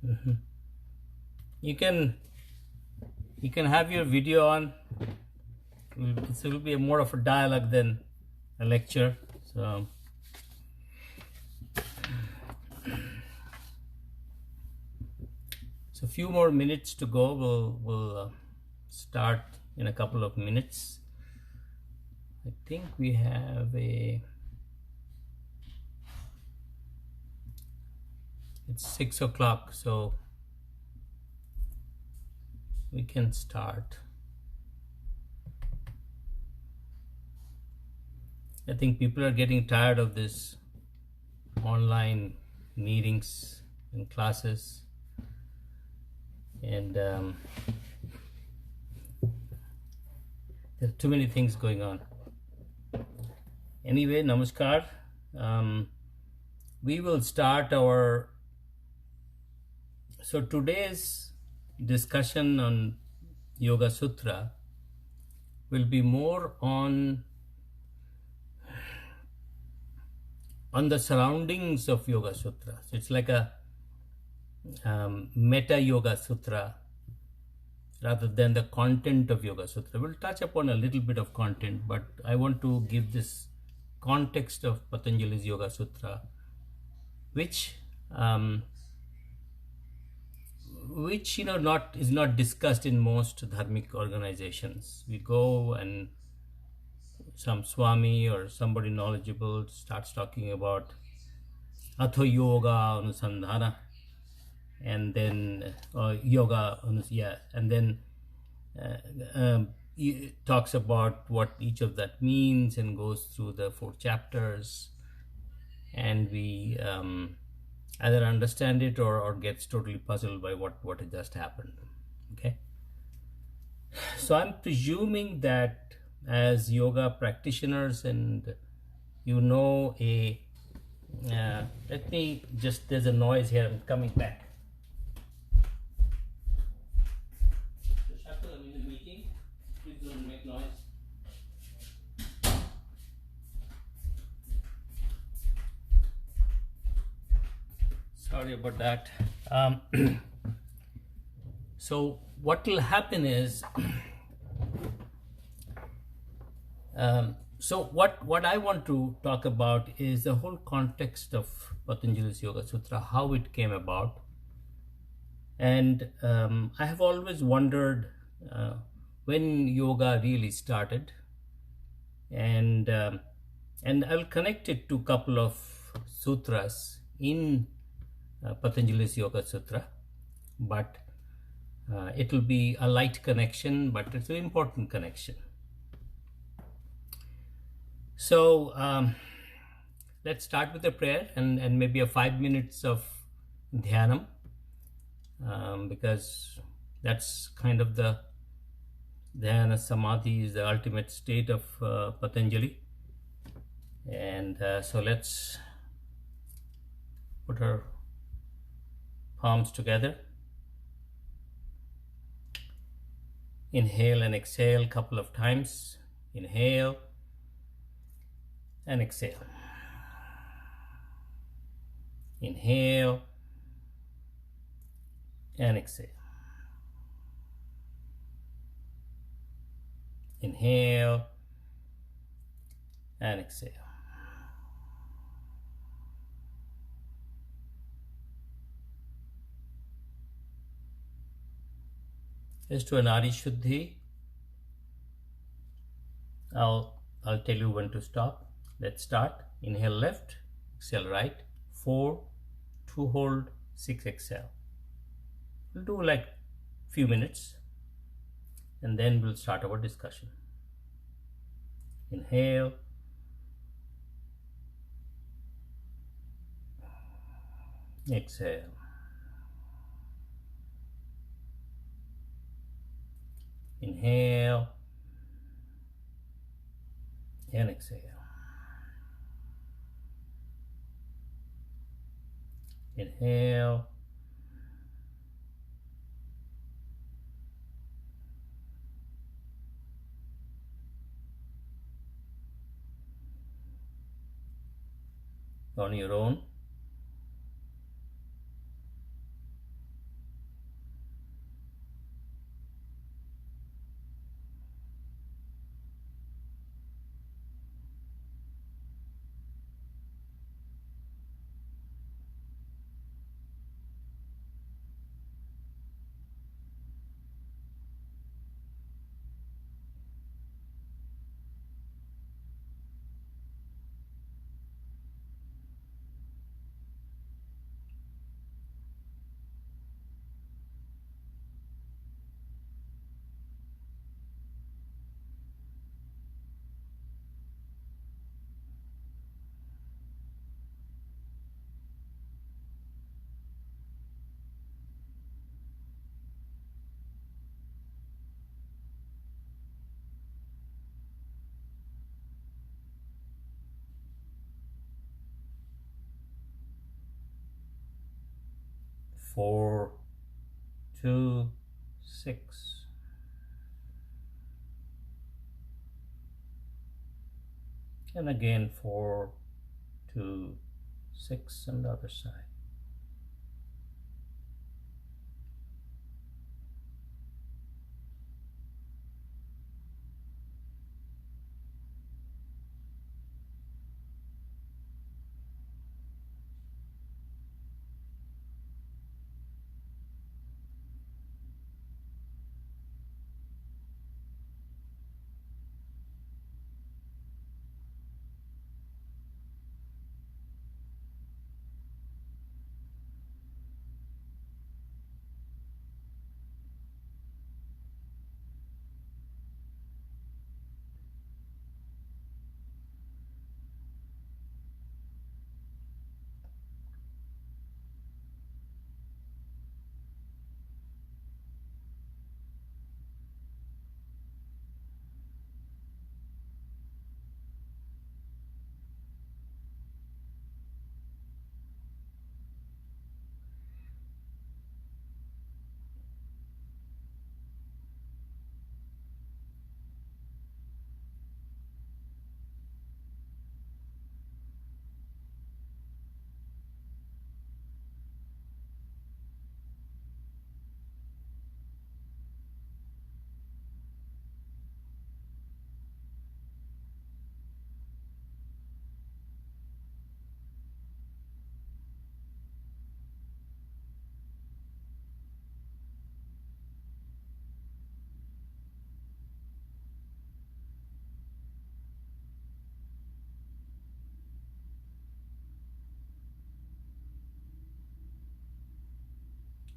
Mhm. You can have your video on. It will be more of a dialogue than a lecture. So a few more minutes to go. We'll start in a couple of minutes. I think we have it's 6 o'clock, so we can start. I think people are getting tired of this online meetings and classes, and there are too many things going on. Anyway, namaskar. We will start our. So today's discussion on Yoga Sutra will be more on the surroundings of Yoga Sutra. So it's like a meta Yoga Sutra rather than the content of Yoga Sutra. We'll touch upon a little bit of content, but I want to give this context of Patanjali's Yoga Sutra, which not is not discussed in most dharmic organizations. We go and some Swami or somebody knowledgeable starts talking about Atho Yoga Anusandhana, and then yoga, and then he talks about what each of that means and goes through the 4 chapters, and we either understand it or gets totally puzzled by what had just happened. Okay, so I'm presuming that as yoga practitioners, and let me just, there's a noise here, I'm coming back. I'm in the meeting, please don't make noise. Sorry about that. So what will happen is, so what I want to talk about is the whole context of Patanjali's Yoga Sutra, how it came about. And I have always wondered when yoga really started, and I'll connect it to a couple of sutras in Patanjali's Yoga Sutra, but it will be a light connection, but it's an important connection. So let's start with a prayer and maybe a 5 minutes of dhyanam, because that's kind of the dhyana samadhi is the ultimate state of Patanjali. And so let's put our palms together. Inhale and exhale a couple of times. Inhale and exhale. Inhale and exhale. Inhale and exhale. Just to Anari Shuddhi, I'll tell you when to stop. Let's start. Inhale left, exhale right. 4, 2 hold, 6 exhale. We'll do like few minutes, and then we'll start our discussion. Inhale. Exhale. Inhale and exhale. Inhale on your own. 4 2 6, and again 4 2 6 on the other side.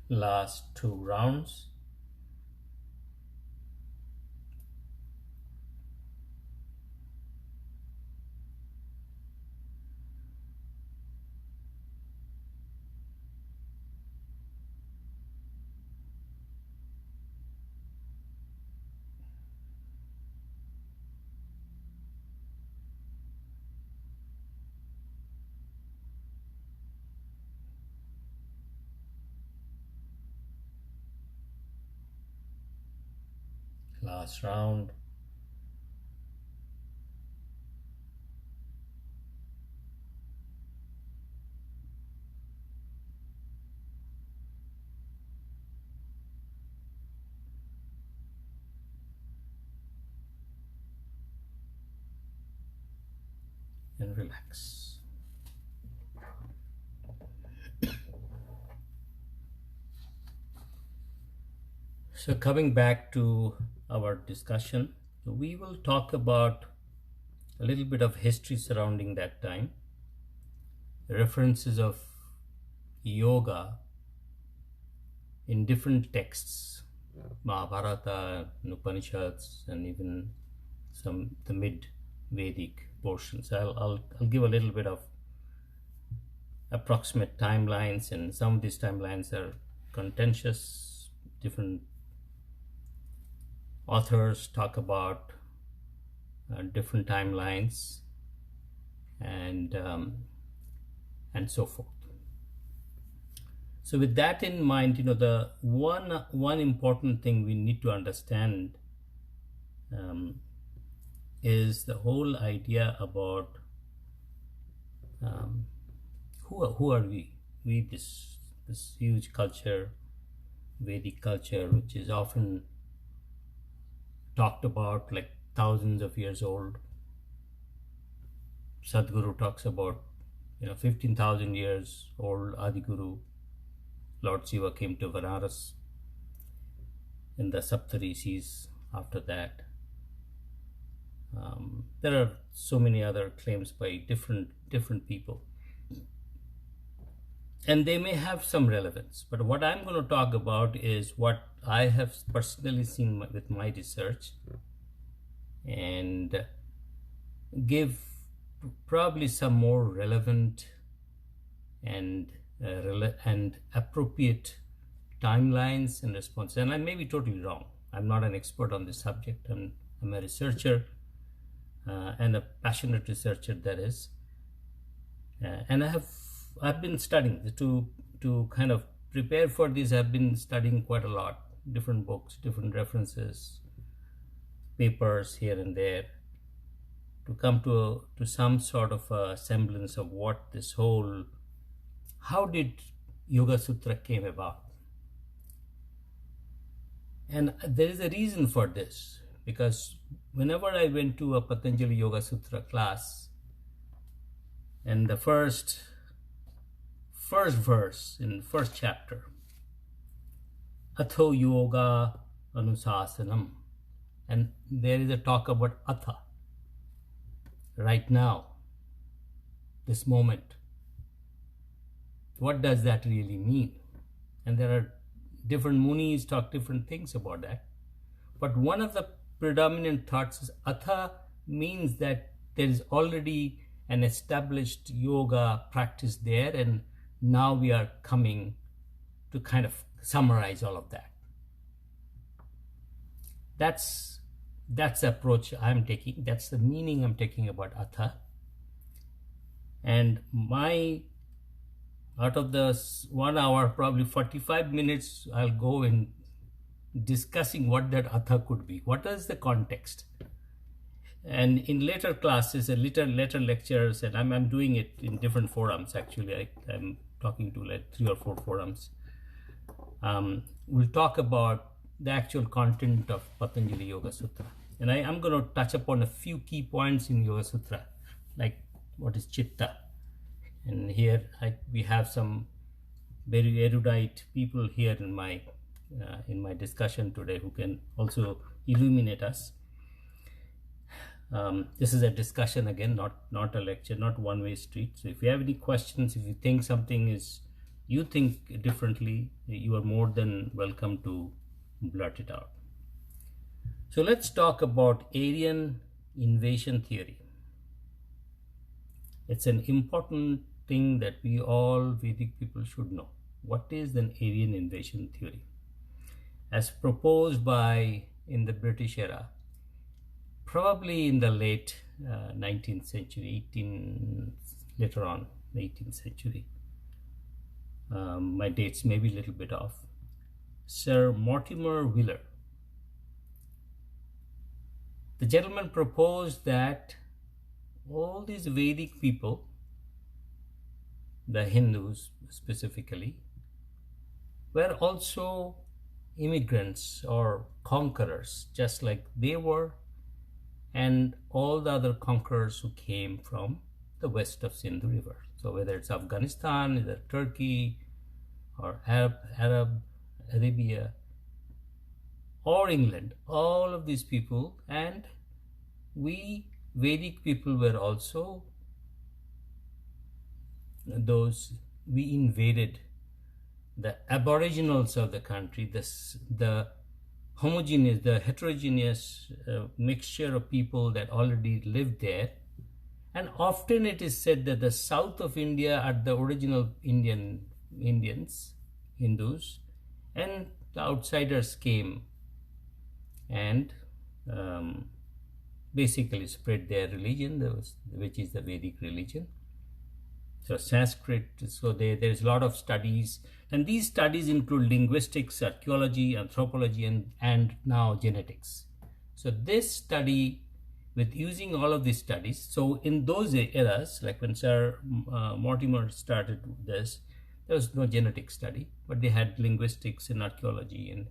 Last 2 rounds. Last round. And relax. So coming back to our discussion, we will talk about a little bit of history surrounding that time, references of yoga in different texts, Mahabharata, Upanishads, and even some the mid Vedic portions. I'll give a little bit of approximate timelines, and some of these timelines are contentious. Different authors talk about different timelines, and so forth. So with that in mind, the one important thing we need to understand is the whole idea about who are we? This huge culture, Vedic culture, which is often talked about like thousands of years old. Sadhguru talks about 15,000 years old Adi Guru. Lord Shiva came to Vanaras in the Saptarishis after that. There are so many other claims by different people, and they may have some relevance, but what I'm going to talk about is what I have personally seen with my research, and give probably some more relevant and appropriate timelines and responses. And I may be totally wrong. I'm not an expert on this subject. I'm a researcher, and a passionate researcher, that is. And I've been studying to kind of prepare for this, I've been studying quite a lot, different books, different references, papers here and there, to come to some sort of a semblance of what this whole, how did Yoga Sutra came about. And there is a reason for this, because whenever I went to a Patanjali Yoga Sutra class, and the first verse in first chapter, Atho Yoga Anusasanam, and there is a talk about Atha, right now, this moment. What does that really mean? And there are different munis talk different things about that. But one of the predominant thoughts is Atha means that there is already an established yoga practice there, and now we are coming to kind of summarize all of that. That's the approach I'm taking. That's the meaning I'm taking about Atha. And out of the 1 hour, probably 45 minutes, I'll go in discussing what that Atha could be. What is the context? And in later classes and later lectures, and I'm doing it in different forums actually. I'm talking to like 3 or 4 forums. We'll talk about the actual content of Patanjali Yoga Sutra. And I'm going to touch upon a few key points in Yoga Sutra, like what is Chitta. And here we have some very erudite people here in my discussion today who can also illuminate us. This is a discussion again, not a lecture, not one-way street. So if you have any questions, if you think something is, you think differently, you are more than welcome to blurt it out. So let's talk about Aryan invasion theory. It's an important thing that we all Vedic people should know. What is an Aryan invasion theory? As proposed in the British era, probably in the late 19th century, later on, the 18th century. My dates may be a little bit off. Sir Mortimer Wheeler. The gentleman proposed that all these Vedic people, the Hindus specifically, were also immigrants or conquerors, just like they were, and all the other conquerors who came from the west of Sindhu River. So whether it's Afghanistan, either Turkey, or Arabia, or England, all of these people, and we Vedic people were also we invaded the aboriginals of the country, the homogeneous, the heterogeneous mixture of people that already lived there. And often it is said that the south of India are the original Indians, Hindus, and the outsiders came and basically spread their religion, which is the Vedic religion. So Sanskrit, so there's a lot of studies, and these studies include linguistics, archaeology, anthropology, and now genetics. So this study, with using all of these studies, so in those eras, like when Sir Mortimer started this, there was no genetic study, but they had linguistics and archaeology, and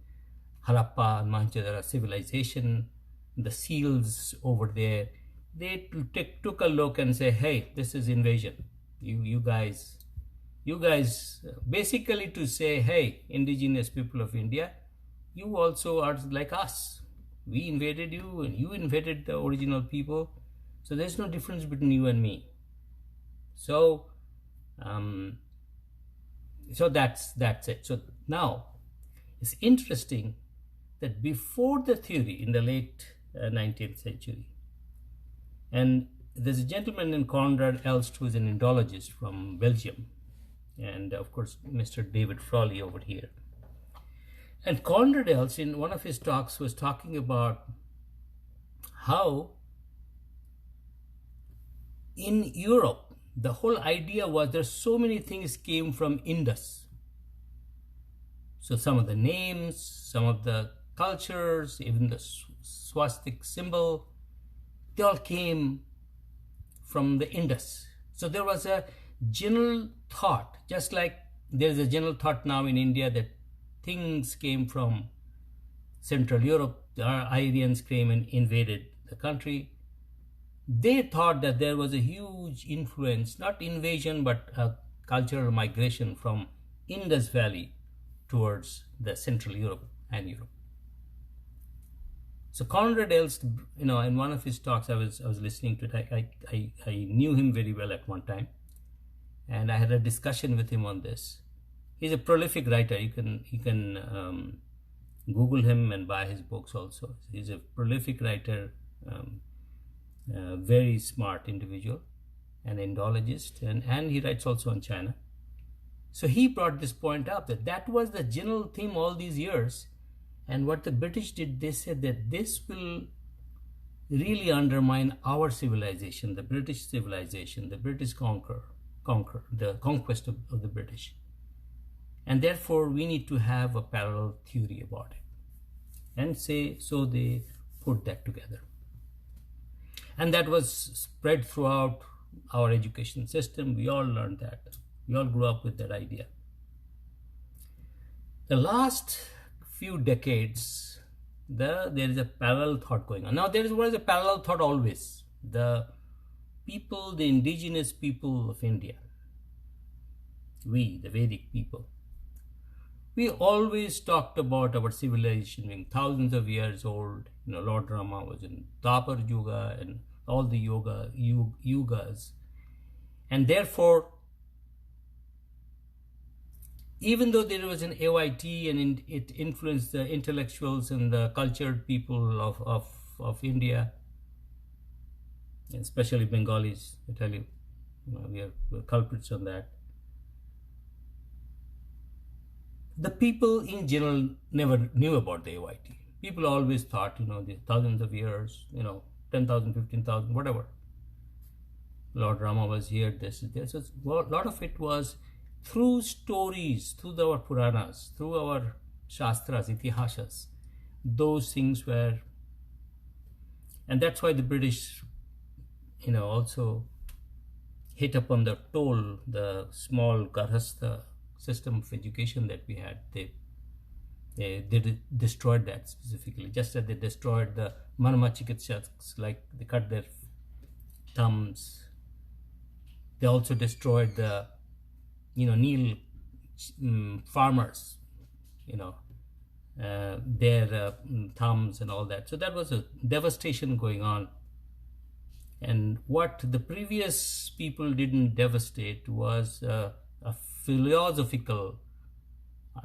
Harappa and Mohenjo-daro civilization, the seals over there, they took a look and say, hey, this is invasion. You guys, basically to say, hey, indigenous people of India, you also are like us. We invaded you and you invaded the original people. So there's no difference between you and me. So, so that's it. So now it's interesting that before the theory in the late 19th century, and there's a gentleman named Conrad Elst who is an Indologist from Belgium, and of course Mr. David Frawley over here. And Conrad Elst, in one of his talks, was talking about how in Europe the whole idea was there's so many things came from Indus. So some of the names, some of the cultures, even the swastik symbol, they all came from the Indus. So there was a general thought, just like there is a general thought now in India that things came from Central Europe, the Aryans came and invaded the country. They thought that there was a huge influence, not invasion, but a cultural migration from Indus Valley towards the Central Europe and Europe. So Conrad Elst, in one of his talks, I was listening to it. I knew him very well at one time, and I had a discussion with him on this. He's a prolific writer. You can Google him and buy his books also. He's a prolific writer, very smart individual, an Indologist, and he writes also on China. So he brought this point up that was the general theme all these years. And what the British did, they said that this will really undermine our civilization, the British civilization, the British the conquest of the British. And therefore, we need to have a parallel theory about it. And so they put that together. And that was spread throughout our education system. We all learned that. We all grew up with that idea. The last few decades, there is a parallel thought going on. Now, there was a parallel thought always. The indigenous people of India, the Vedic people, we always talked about our civilization being thousands of years old. Lord Rama was in Dwapar Yuga and all the yugas. And therefore, even though there was an AYT and it influenced the intellectuals and the cultured people of India, especially Bengalis, I tell you, we're culprits on that. The people in general never knew about the AYT. People always thought, the thousands of years, 10,000, 15,000, whatever. Lord Rama was here, this is there. So a lot of it was through stories, through our Puranas, through our Shastras, Itihasas. Those things were, and that's why the British, also hit upon the toll, the small Garhastha system of education that we had. They destroyed that specifically, just as they destroyed the Marma Chikitsaks, like they cut their thumbs. They also destroyed the Neel farmers, their thumbs and all that. So that was a devastation going on. And what the previous people didn't devastate was a philosophical.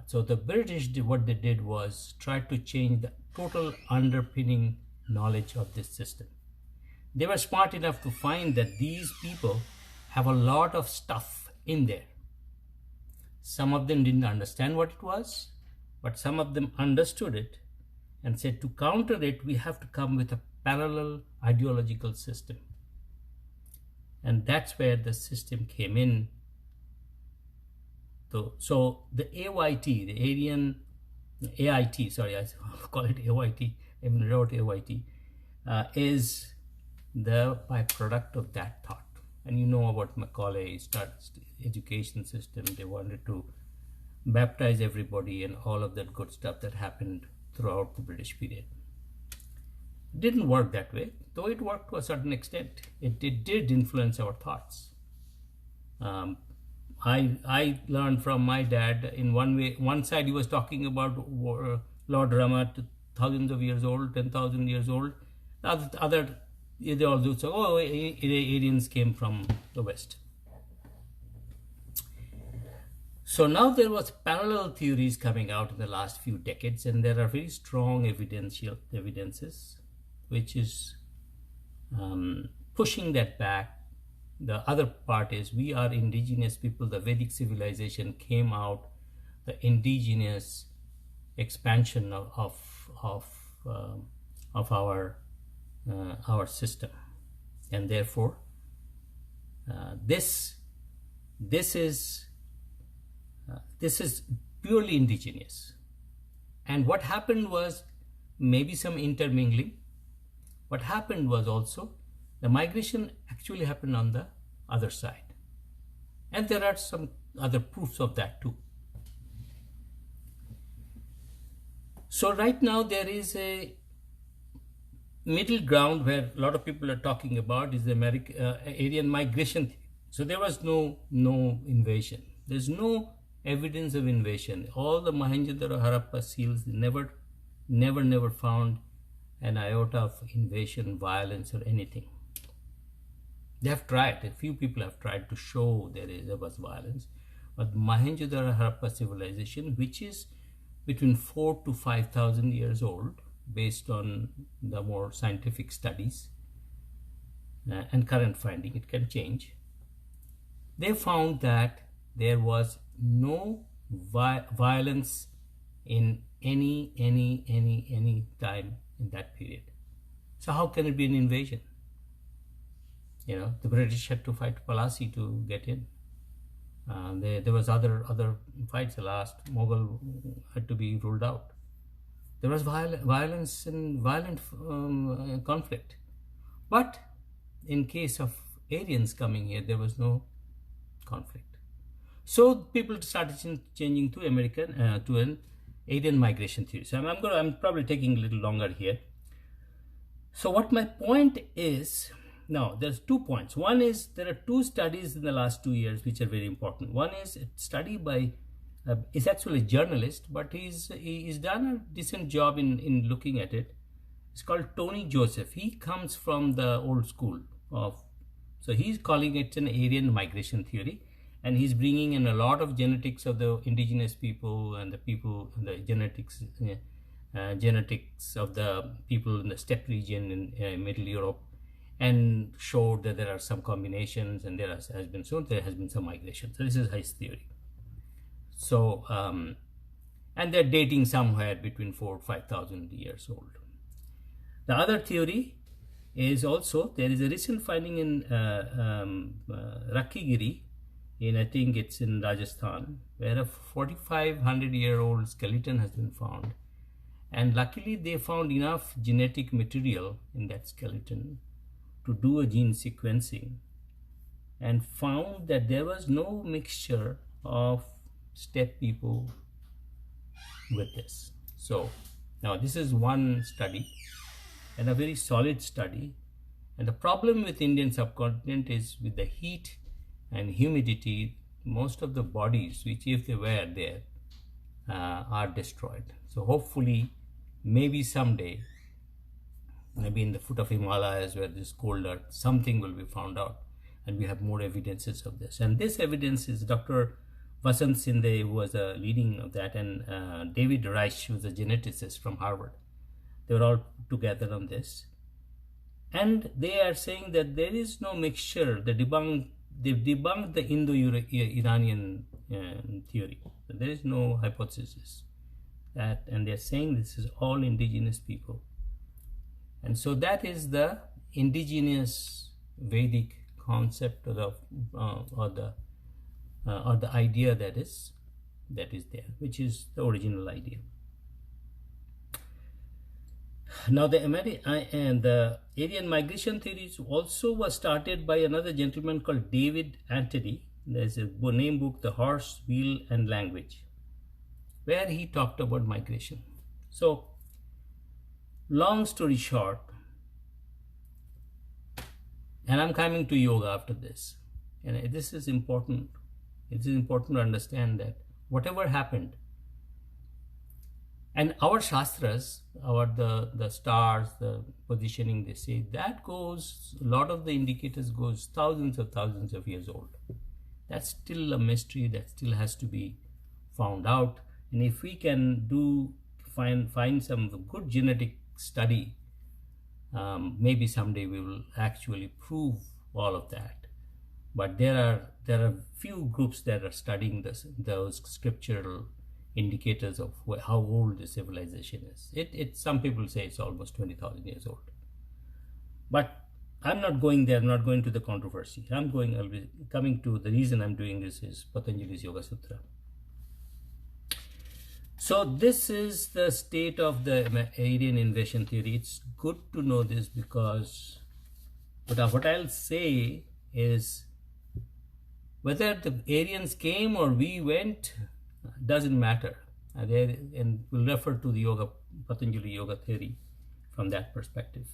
So the British, what they did was try to change the total underpinning knowledge of this system. They were smart enough to find that these people have a lot of stuff in there. Some of them didn't understand what it was, but some of them understood it and said to counter it, we have to come with a parallel ideological system. And that's where the system came in. So the AYT, the Aryan, AIT, sorry, I call it AYT, I even wrote AYT, is the byproduct of that thought. And you know about Macaulay's education system. They wanted to baptize everybody and all of that good stuff that happened throughout the British period. It didn't work that way, though it worked to a certain extent. It did influence our thoughts. I learned from my dad in one way. One side he was talking about Lord Rama, thousands of years old, 10,000 years old. The other, they also say, oh, the Aryans came from the West. So now there was parallel theories coming out in the last few decades, and there are very strong evidences, which is pushing that back. The other part is we are indigenous people. The Vedic civilization came out, the indigenous expansion of our system, and therefore this is purely indigenous. And what happened was maybe some intermingling. What happened was also the migration actually happened on the other side. And there are some other proofs of that too. So right now there is a middle ground where a lot of people are talking about is the Aryan migration theory. So there was no invasion. There's no evidence of invasion. All the Mohenjo-daro Harappa seals never found an iota of invasion, violence, or anything. They have tried. A few people have tried to show there was violence, but Mohenjo-daro Harappa civilization, which is between 4,000 to 5,000 years old, based on the more scientific studies and current finding, it can change. They found that there was no violence in any time in that period. So how can it be an invasion? You know, the British had to fight Palasi to get in. There was other fights. The last Mughal had to be ruled out. There was violence and violent conflict. But in case of Aryans coming here, there was no conflict. So people started changing to to an Aryan migration theory. So I'm probably taking a little longer here. So what my point is, now there's 2 points. One is there are 2 studies in the last 2 years which are very important. One is a study by is actually a journalist, but he's done a decent job in looking at it. It's called Tony Joseph. He comes from the old school of, so he's calling it an Aryan migration theory, and he's bringing in a lot of genetics of the indigenous people and the genetics of the people in the steppe region in Middle Europe, and showed that there are some combinations and there has been some migration. So this is his theory. So, and they're dating somewhere between 4,000 to 5,000 years old. The other theory is also, there is a recent finding in Rakigiri, I think it's in Rajasthan, where a 4,500-year-old skeleton has been found. And luckily they found enough genetic material in that skeleton to do a gene sequencing, and found that there was no mixture of steppe people with this. So now this is one study, and a very solid study. And the problem with Indian subcontinent is with the heat and humidity, most of the bodies which, if they were there, are destroyed. So hopefully, maybe someday, maybe in the foot of Himalayas where this colder, something will be found out, and we have more evidences of this. And this evidence is Dr. Vasant Sinde, who was a leading of that, and David Reich, who was a geneticist from Harvard. They were all together on this, and they are saying that there is no mixture. They've debunked the Indo-Iranian theory. So there is no hypothesis that, and they're saying this is all indigenous people. And so that is the indigenous Vedic concept or the idea that is there, which is the original idea. Now the Aryan migration theories also was started by another gentleman called David Anthony. There's a name book, The Horse, Wheel and Language, where he talked about migration. So long story short, and I'm coming to yoga after this, and this is important. It is important to understand that whatever happened, and our shastras, the stars, the positioning, they say that goes, a lot of the indicators goes thousands of years old. That's still a mystery that still has to be found out. And if we can find some good genetic study, maybe someday we will actually prove all of that. But there are few groups that are studying those scriptural indicators of how old the civilization is. Some people say it's almost 20,000 years old. But I'm not going there. I'm not going to the controversy. I'll be coming to the reason I'm doing this is Patanjali's Yoga Sutra. So this is the state of the Aryan invasion theory. It's good to know this because what I'll say is whether the Aryans came or we went doesn't matter. And we'll refer to the Patanjali yoga theory from that perspective.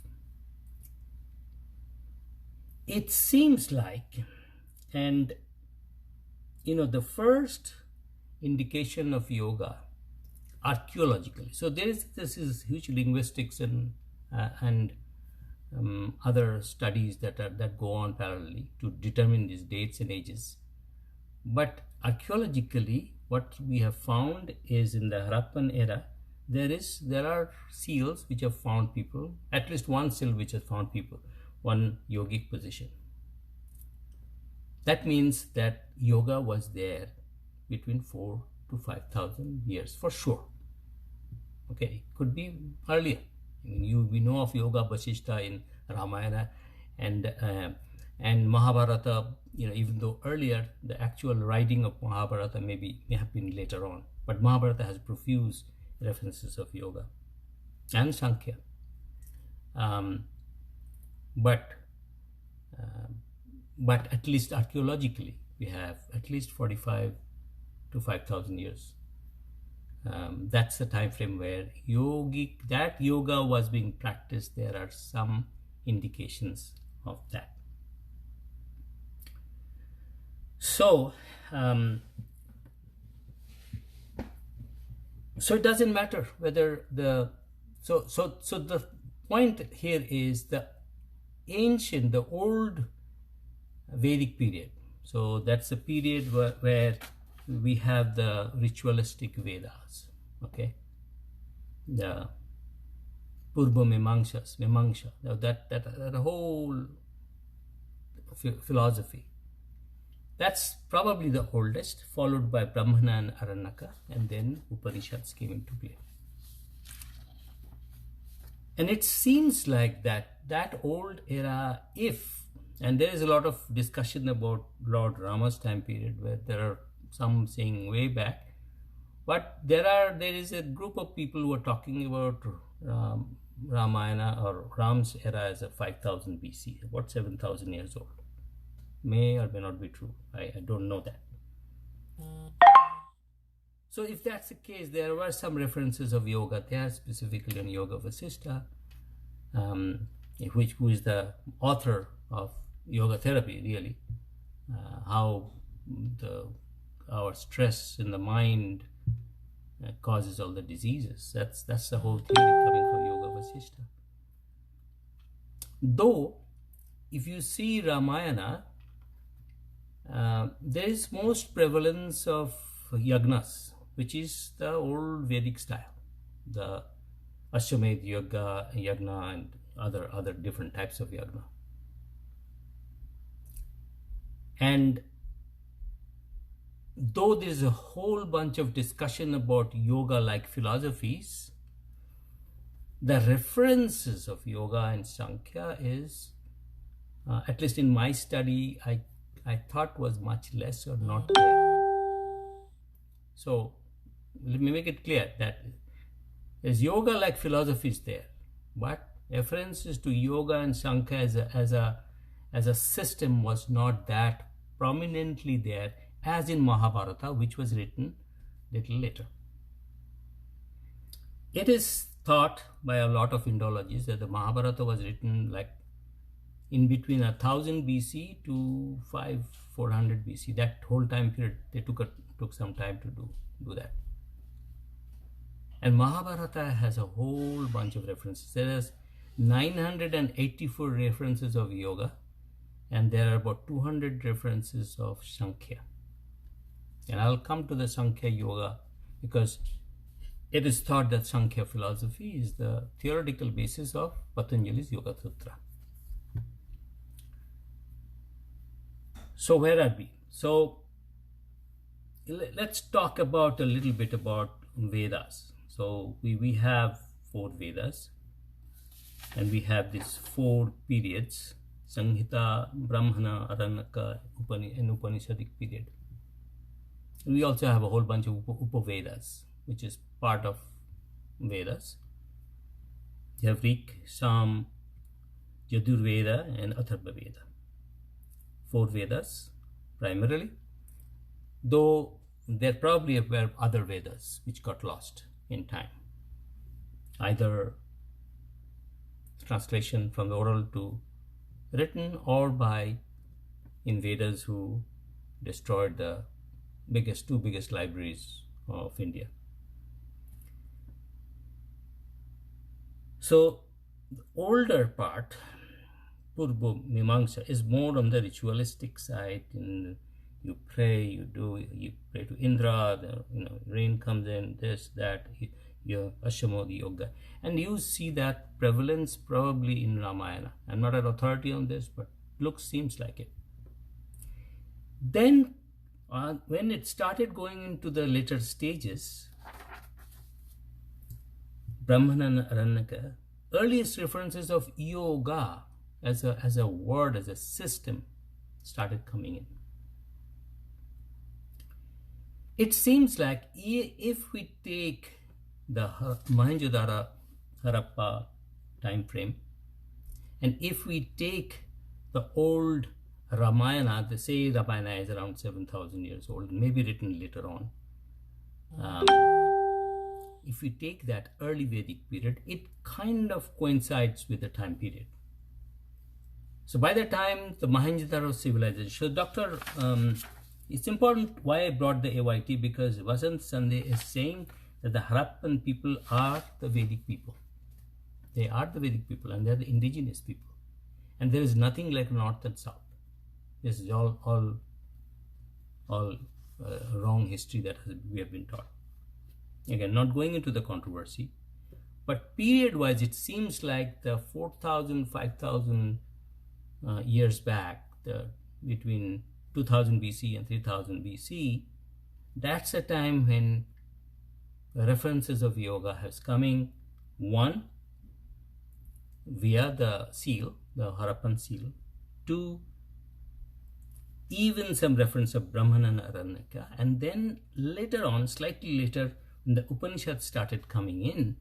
It seems like, and the first indication of yoga archaeologically. So this is huge linguistics and other studies that go on parallelly to determine these dates and ages. But archaeologically, what we have found is in the Harappan era, there are seals which have found people, at least one seal which has found people, one yogic position. That means that yoga was there between 4 to 5,000 years for sure. Okay, it could be earlier. We know of Yoga Vasishtha in Ramayana and Mahabharata. Even though earlier the actual writing of Mahabharata may have been later on, but Mahabharata has profuse references of yoga and Sankhya. But at least archaeologically, we have at least 45 to 5,000 years. That's the time frame where yoga was being practiced. There are some indications of that. So it doesn't matter whether the point here is the old Vedic period. So that's the period where we have the ritualistic Vedas, okay? The Purva Mimamsa, that whole philosophy. That's probably the oldest, followed by Brahmana and Aranyaka, and then Upanishads came into play. And it seems like that old era, and there is a lot of discussion about Lord Rama's time period, where there are some saying way back, but there is a group of people who are talking about Ramayana or Ram's era as a 5000 BC, about 7,000 years old. May or may not be true. I don't know that. So if that's the case, there were some references of yoga there, specifically on Yoga Vasishtha, who is the author of yoga therapy, really, how our stress in the mind causes all the diseases. That's the whole theory coming from Yoga Vasishtha. Though, if you see Ramayana, there is most prevalence of yagnas, which is the old Vedic style, the Ashwamedh yagna and other different types of yagna. And though there is a whole bunch of discussion about yoga-like philosophies, the references of yoga and Sankhya is, at least in my study, I thought was much less or not there. So let me make it clear that there's yoga-like philosophies there, but references to yoga and Sankhya as a system was not that prominently there as in Mahabharata, which was written little later. It is thought by a lot of Indologists that the Mahabharata was written like in between 1000 BC to 400 BC. That whole time period, they took some time to do that. And Mahabharata has a whole bunch of references. There is 984 references of yoga, and there are about 200 references of Sankhya. And I'll come to the Sankhya yoga because it is thought that Sankhya philosophy is the theoretical basis of Patanjali's Yoga Sutra. So where are we? So let's talk about a little bit about Vedas. So we have 4 Vedas, and we have these 4 periods: Samhita, Brahmana, Aranyaka, and Upanishadic period. And we also have a whole bunch of Upavedas, which is part of Vedas. You have Rig, Sam, Yajurveda, and Atharva Veda. 4 Vedas primarily, though there probably were other Vedas which got lost in time, either translation from the oral to written or by invaders who destroyed the two biggest libraries of India. So the older part, Purva Mimamsa, is more on the ritualistic side. And you pray, you pray to Indra, rain comes in, this, that, your Ashamodhi Yoga. And you see that prevalence probably in Ramayana. I'm not an authority on this, but seems like it. Then, when it started going into the later stages, Brahmana and Aranyaka, earliest references of yoga as a word, as a system, started coming in. It seems like if we take the Mohenjo-daro Harappa time frame, and if we take the old Ramayana, they say Ramayana is around 7,000 years old, maybe written later on. If we take that early Vedic period, it kind of coincides with the time period. So by the time the Mohenjo-daro civilization, so it's important why I brought the AYT, because Vasant Sandey is saying that the Harappan people are the Vedic people. They are the Vedic people, and they're the indigenous people. And there is nothing like North and South. This is all wrong history that we have been taught. Again, not going into the controversy, but period-wise, it seems like the 4,000, 5,000 years back, between 2000 BC and 3000 BC, that's a time when references of yoga has coming, one, via the seal, the Harappan seal, two, even some reference of Brahman and Aranyaka, and then later on, slightly later, when the Upanishads started coming in,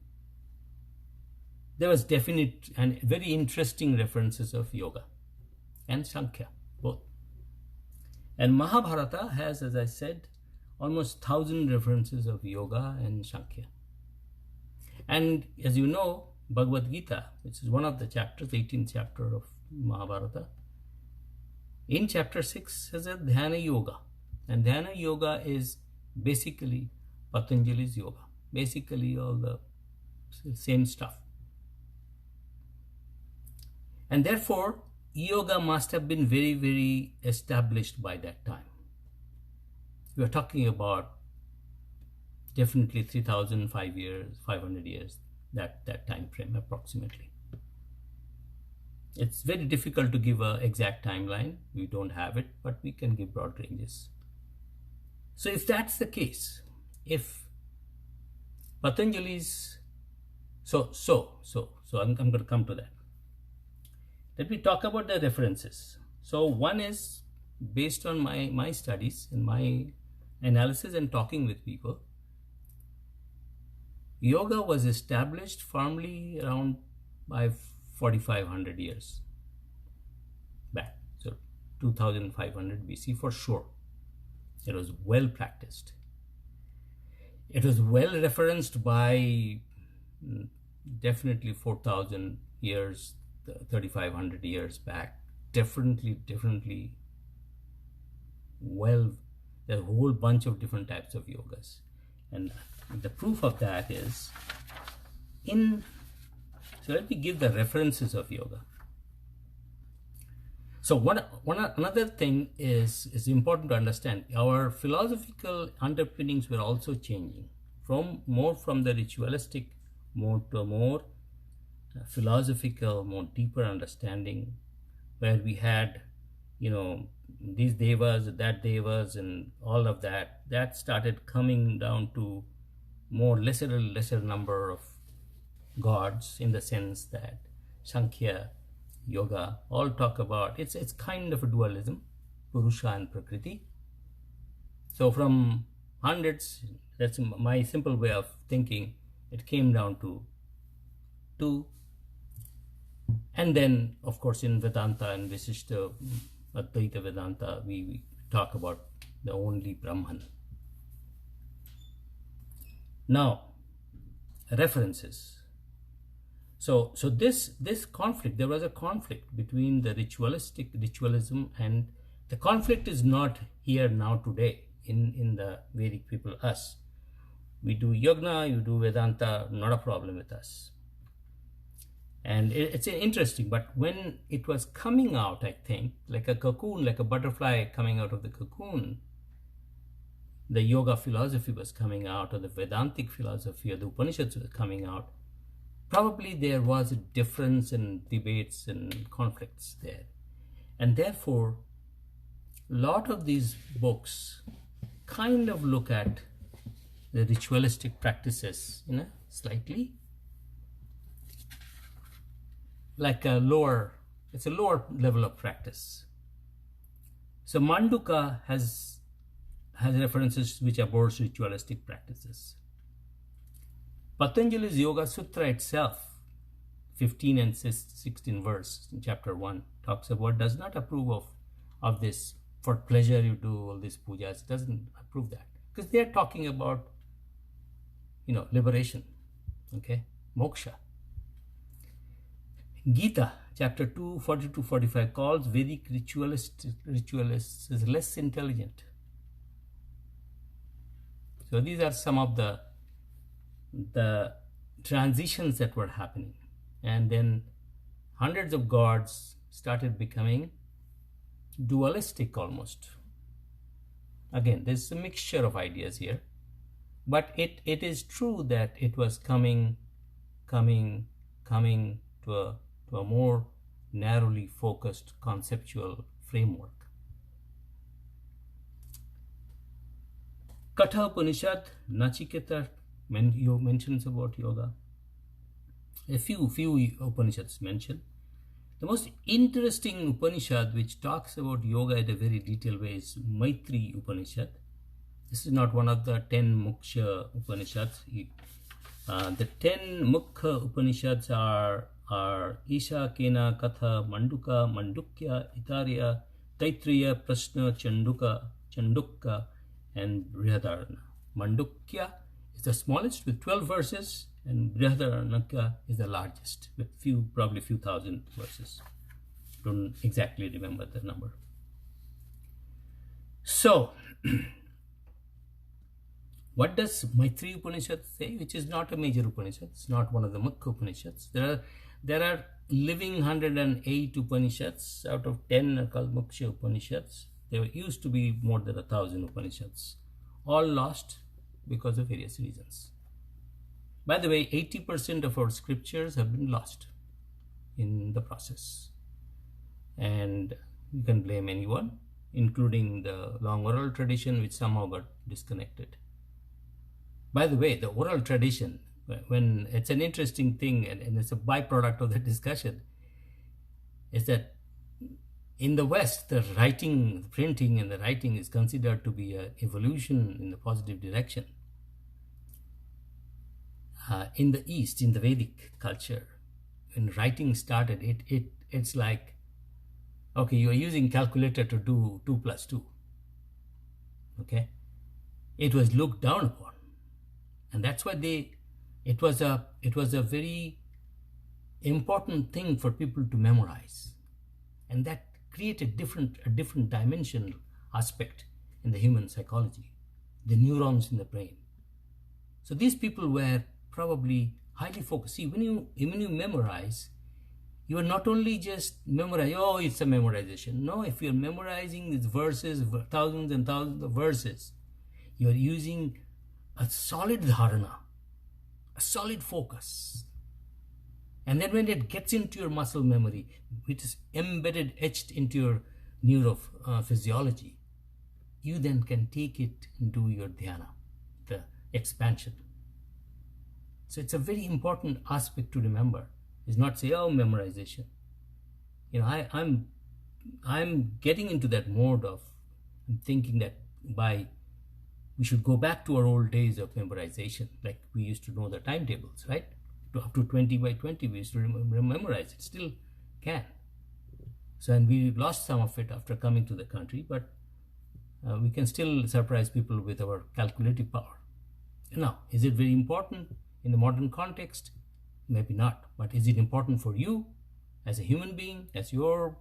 there was definite and very interesting references of yoga and Sankhya, both. And Mahabharata has, as I said, almost 1,000 references of yoga and Sankhya. And as you know, Bhagavad Gita, which is one of the chapters, 18th chapter of Mahabharata, in chapter 6 has a Dhyana Yoga. And Dhyana Yoga is basically Patanjali's yoga, basically all the same stuff. And therefore, yoga must have been very, very established by that time. We are talking about definitely 500 years, that time frame approximately. It's very difficult to give an exact timeline. We don't have it, but we can give broad ranges. So if that's the case, if Patanjali's, so I'm going to come to that. Let me talk about the references. So one is based on my studies and my analysis and talking with people. Yoga was established firmly around by 4,500 years back. So 2,500 BC for sure. It was well practiced. It was well referenced by definitely 4,000 years, 3,500 years back. Definitely well, there's a whole bunch of different types of yogas. And the proof of that is so let me give the references of yoga. So another thing is important to understand. Our philosophical underpinnings were also changing from the ritualistic more to a more philosophical, more deeper understanding, where we had, these devas, that devas, and all of that. That started coming down to lesser number of gods, in the sense that Sankhya, Yoga all talk about it's kind of a dualism, Purusha and Prakriti. So from hundreds, That's my simple way of thinking. It came down to two. And then, of course, in Vedanta and Visishta Advaita Vedanta, we talk about the only Brahman. Now, references. So this conflict, there was a conflict between the ritualism, and the conflict is not here now today in the Vedic people, us. We do yogna, you do Vedanta, not a problem with us. And it's interesting, but when it was coming out, I think, like a cocoon, like a butterfly coming out of the cocoon, the yoga philosophy was coming out, or the Vedantic philosophy, or the Upanishads were coming out. Probably there was a difference in debates and conflicts there. And therefore, a lot of these books kind of look at the ritualistic practices, slightly like it's a lower level of practice. So Manduka has references which abhors ritualistic practices. Patanjali's Yoga Sutra itself, 15 and 16 verse in chapter 1, talks about, does not approve of this. For pleasure you do all these pujas. It doesn't approve that, because they are talking about liberation, okay, moksha. Gita chapter 2, 40-45 calls Vedic ritualists as less intelligent. So these are some of the transitions that were happening. And then hundreds of gods started becoming dualistic almost. Again, there's a mixture of ideas here, but it is true that it was coming to a more narrowly focused conceptual framework. Katha Upanishad, Nachiketa mentions about yoga. A few Upanishads mention. The most interesting Upanishad which talks about yoga in a very detailed way is Maitri Upanishad. This is not one of the 10 Mukhya Upanishads. The 10 Mukhya Upanishads are Isha, Kena, Katha, Manduka, Mandukya, Itarya, Taitriya, Prashna, Chandukya, and Brihadarana. Mandukya is the smallest with 12 verses, and Brihadarana is the largest with probably few thousand verses. Don't exactly remember the number. So, what does Maitri Upanishad say, which is not a major Upanishad? It's not one of the Mukhya Upanishads. There are living 108 Upanishads. Out of 10 are called Mukhya Upanishads. There used to be more than 1,000 Upanishads, all lost because of various reasons. By the way, 80% of our scriptures have been lost in the process. And you can blame anyone, including the long oral tradition, which somehow got disconnected. By the way, the oral tradition, when it's an interesting thing, and it's a byproduct of the discussion, is that in the West, the printing and the writing is considered to be an evolution in the positive direction. In the East, in the Vedic culture, when writing started, it's like, okay, you're using calculator to do 2 + 2. Okay? It was looked down upon. And that's why it was a very important thing for people to memorize. And that created a different dimensional aspect in the human psychology, the neurons in the brain. So these people were probably highly focused. See, when you memorize, you are not only just memorizing, oh, it's a memorization. No, if you're memorizing these verses, thousands and thousands of verses, you're using a solid dharana, a solid focus. And then when it gets into your muscle memory, which is embedded, etched into your neurophysiology, you then can take it and do your dhyana, the expansion. So it's a very important aspect to remember. It's not say, oh, memorization. I'm getting into that mode of thinking that by We should go back to our old days of memorization, like we used to know the timetables, right? Up to 20 by 20, we used to memorize it, still can. So, and we lost some of it after coming to the country, but we can still surprise people with our calculative power. Now, is it very important in the modern context? Maybe not, but is it important for you as a human being, as your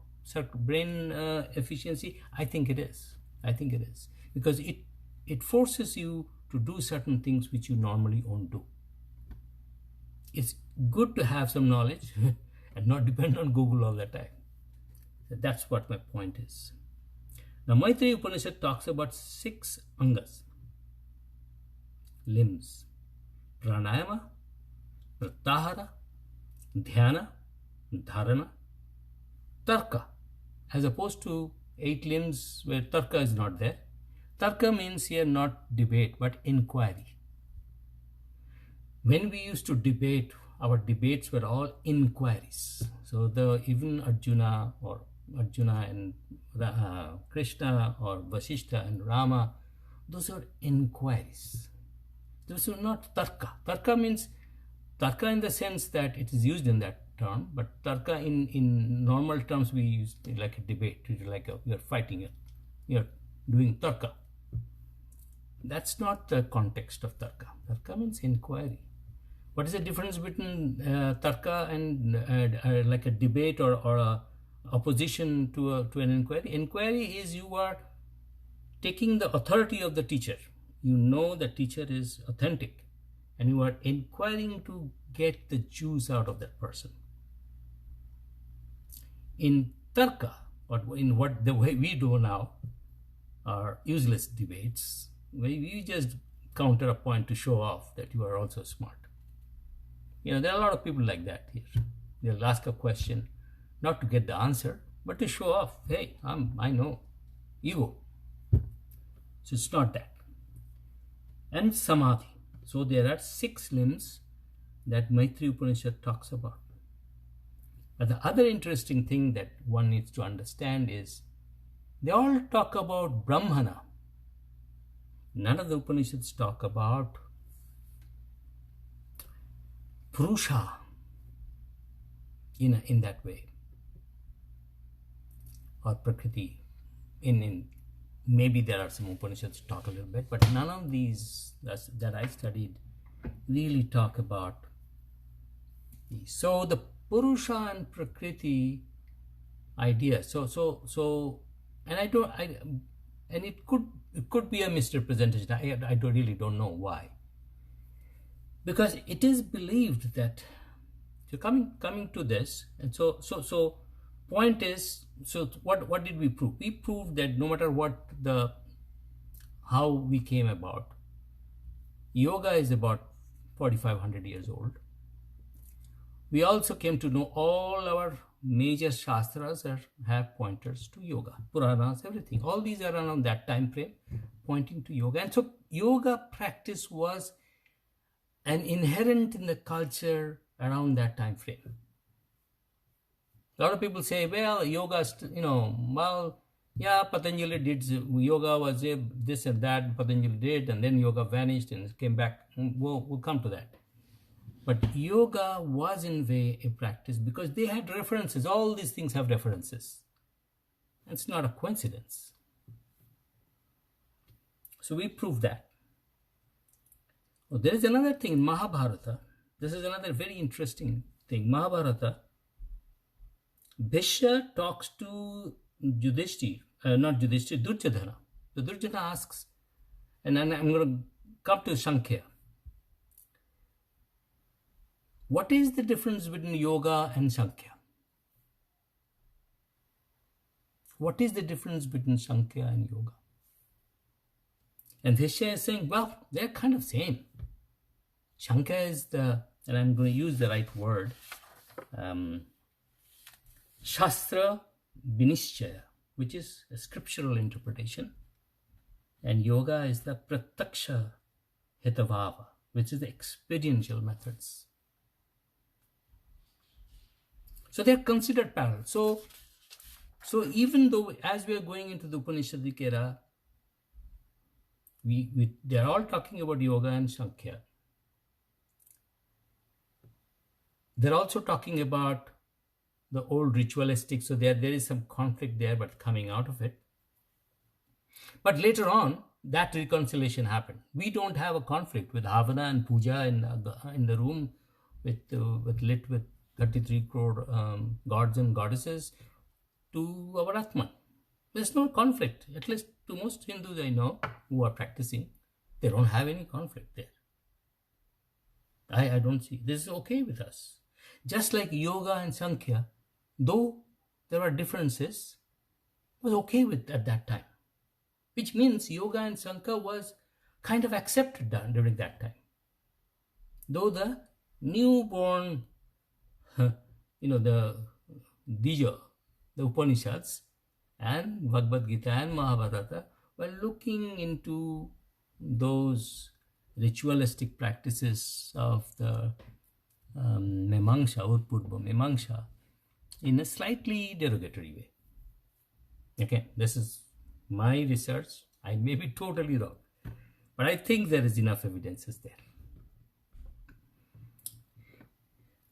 brain efficiency? I think it is. I think it is, because it forces you to do certain things which you normally won't do. It's good to have some knowledge and not depend on Google all the time. So that's what my point is. Now, Maitreya Upanishad talks about 6 angas, limbs: pranayama, pratyahara, dhyana, dharana, tarka, as opposed to 8 limbs where tarka is not there. Tarka means here not debate but inquiry. When we used to debate, our debates were all inquiries. So even Arjuna and Krishna, or Vasishtha and Rama, those are inquiries. Those are not tarka. Tarka means tarka in the sense that it is used in that term, but tarka in normal terms we use like a debate, like you're fighting it, you're doing tarka. That's not the context of tarka. Tarka means inquiry. What is the difference between tarka and like a debate or a opposition to an inquiry? Inquiry is you are taking the authority of the teacher. You know the teacher is authentic, and you are inquiring to get the juice out of that person. In tarka, or in what the way we do now, are useless debates. We just counter a point to show off that you are also smart. There are a lot of people like that here. They'll ask a question not to get the answer, but to show off. Hey, I know. Ego. So it's not that. And samadhi. So there are 6 limbs that Maitreya Upanishad talks about. But the other interesting thing that one needs to understand is they all talk about Brahmana. None of the Upanishads talk about Purusha in that way, or Prakriti. In maybe there are some Upanishads talk a little bit, but none of these that I studied really talk about these. So the Purusha and Prakriti idea. And it could be a misrepresentation. I really don't know why. Because it is believed that, so coming to this, and so point is, so what did we prove? We proved that no matter how we came about, yoga is about 4,500 years old. We also came to know all our major shastras have pointers to yoga, Puranas, everything. All these are around that time frame, pointing to yoga. And so yoga practice was an inherent in the culture around that time frame. A lot of people say, well, yoga, Patanjali did yoga, was this and that, Patanjali did, and then yoga vanished and came back. We'll come to that. But yoga was in way a practice because they had references. All these things have references. It's not a coincidence. So we proved that. Oh, there is another thing in Mahabharata. This is another very interesting thing. Mahabharata, Bhishma talks to Duryodhana. So Duryodhana asks, and I'm going to come to Sankhya. What is the difference between yoga and Sankhya? What is the difference between Sankhya and yoga? And Bhishma is saying, well, they're kind of same. Sankhya is and I'm going to use the right word, Shastra Vinishchaya, which is a scriptural interpretation. And yoga is the Prataksha Hitavava, which is the experiential methods. So they're considered parallel. So even though as we are going into the Upanishadic era, they're all talking about yoga and Sankhya. They're also talking about the old ritualistic, so there is some conflict there, but coming out of it. But later on, that reconciliation happened. We don't have a conflict with Havana and Puja in the room with lit with 33 crore gods and goddesses to our Atman. There's no conflict. At least to most Hindus I know who are practicing, they don't have any conflict there. I don't see. This is okay with us. Just like yoga and Sankhya, though there are differences, was okay with at that time. Which means yoga and Sankhya was kind of accepted during that time. Though the newborn, the Dija, the Upanishads, and Bhagavad Gita and Mahabharata were looking into those ritualistic practices of the Memangsha, Utpurva Memangsha, in a slightly derogatory way. Okay, this is my research. I may be totally wrong, but I think there is enough evidences there.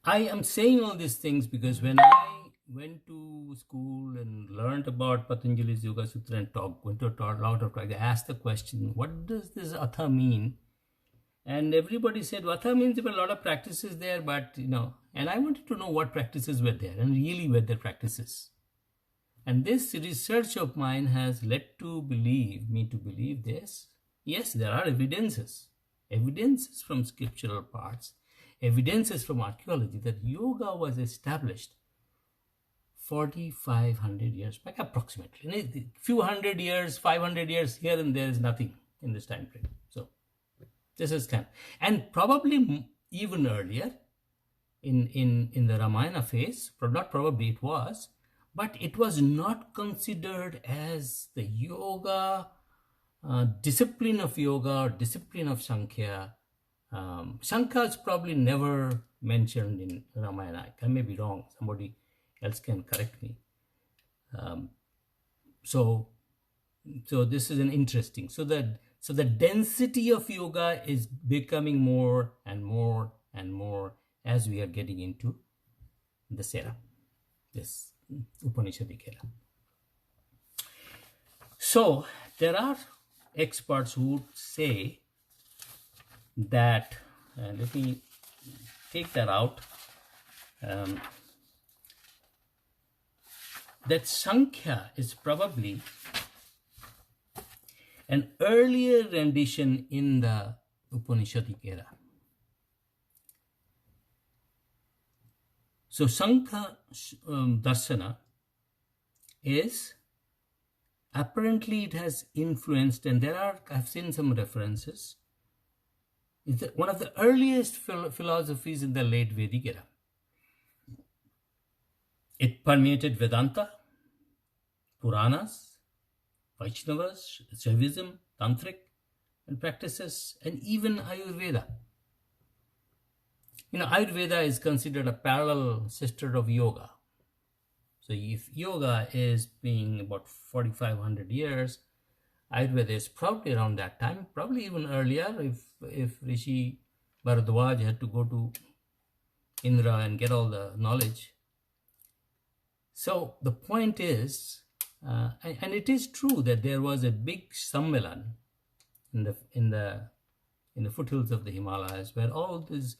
I am saying all these things because when I went to school and learned about Patanjali's Yoga Sutra and went to a lot of talks, I asked the question, what does this Atha mean? And everybody said, Atha means there were a lot of practices there, but, and I wanted to know what practices were there and really were there practices. And this research of mine has led me to believe this. Yes, there are evidences from scriptural parts, evidences from archaeology that yoga was established 4,500 years back, approximately. A few hundred years, 500 years here and there is nothing in this time frame. So this is kind, and probably even earlier in the Ramayana phase, not probably it was, but it was not considered as the yoga, discipline of yoga or discipline of Sankhya. Sankhya is probably never mentioned in Ramayana. I may be wrong. Somebody else can correct me. So this is an interesting. So the density of yoga is becoming more and more and more as we are getting into this era, this Upanishadic era. So there are experts who would say that, let me take that out, that Sankhya is probably an earlier rendition in the Upanishadic era. So Sankhya Darsana is, apparently it has influenced, and I've seen some references, it's one of the earliest philosophies in the late Vedic era. It permeated Vedanta, Puranas, Vaishnavas, Shaivism, Tantric and practices, and even Ayurveda. Ayurveda is considered a parallel sister of yoga. So if yoga is being about 4,500 years, Ayurveda is probably around that time, probably even earlier if Rishi Bharadwaj had to go to Indra and get all the knowledge. So the point is, and it is true that there was a big sammelan in the foothills of the Himalayas where all these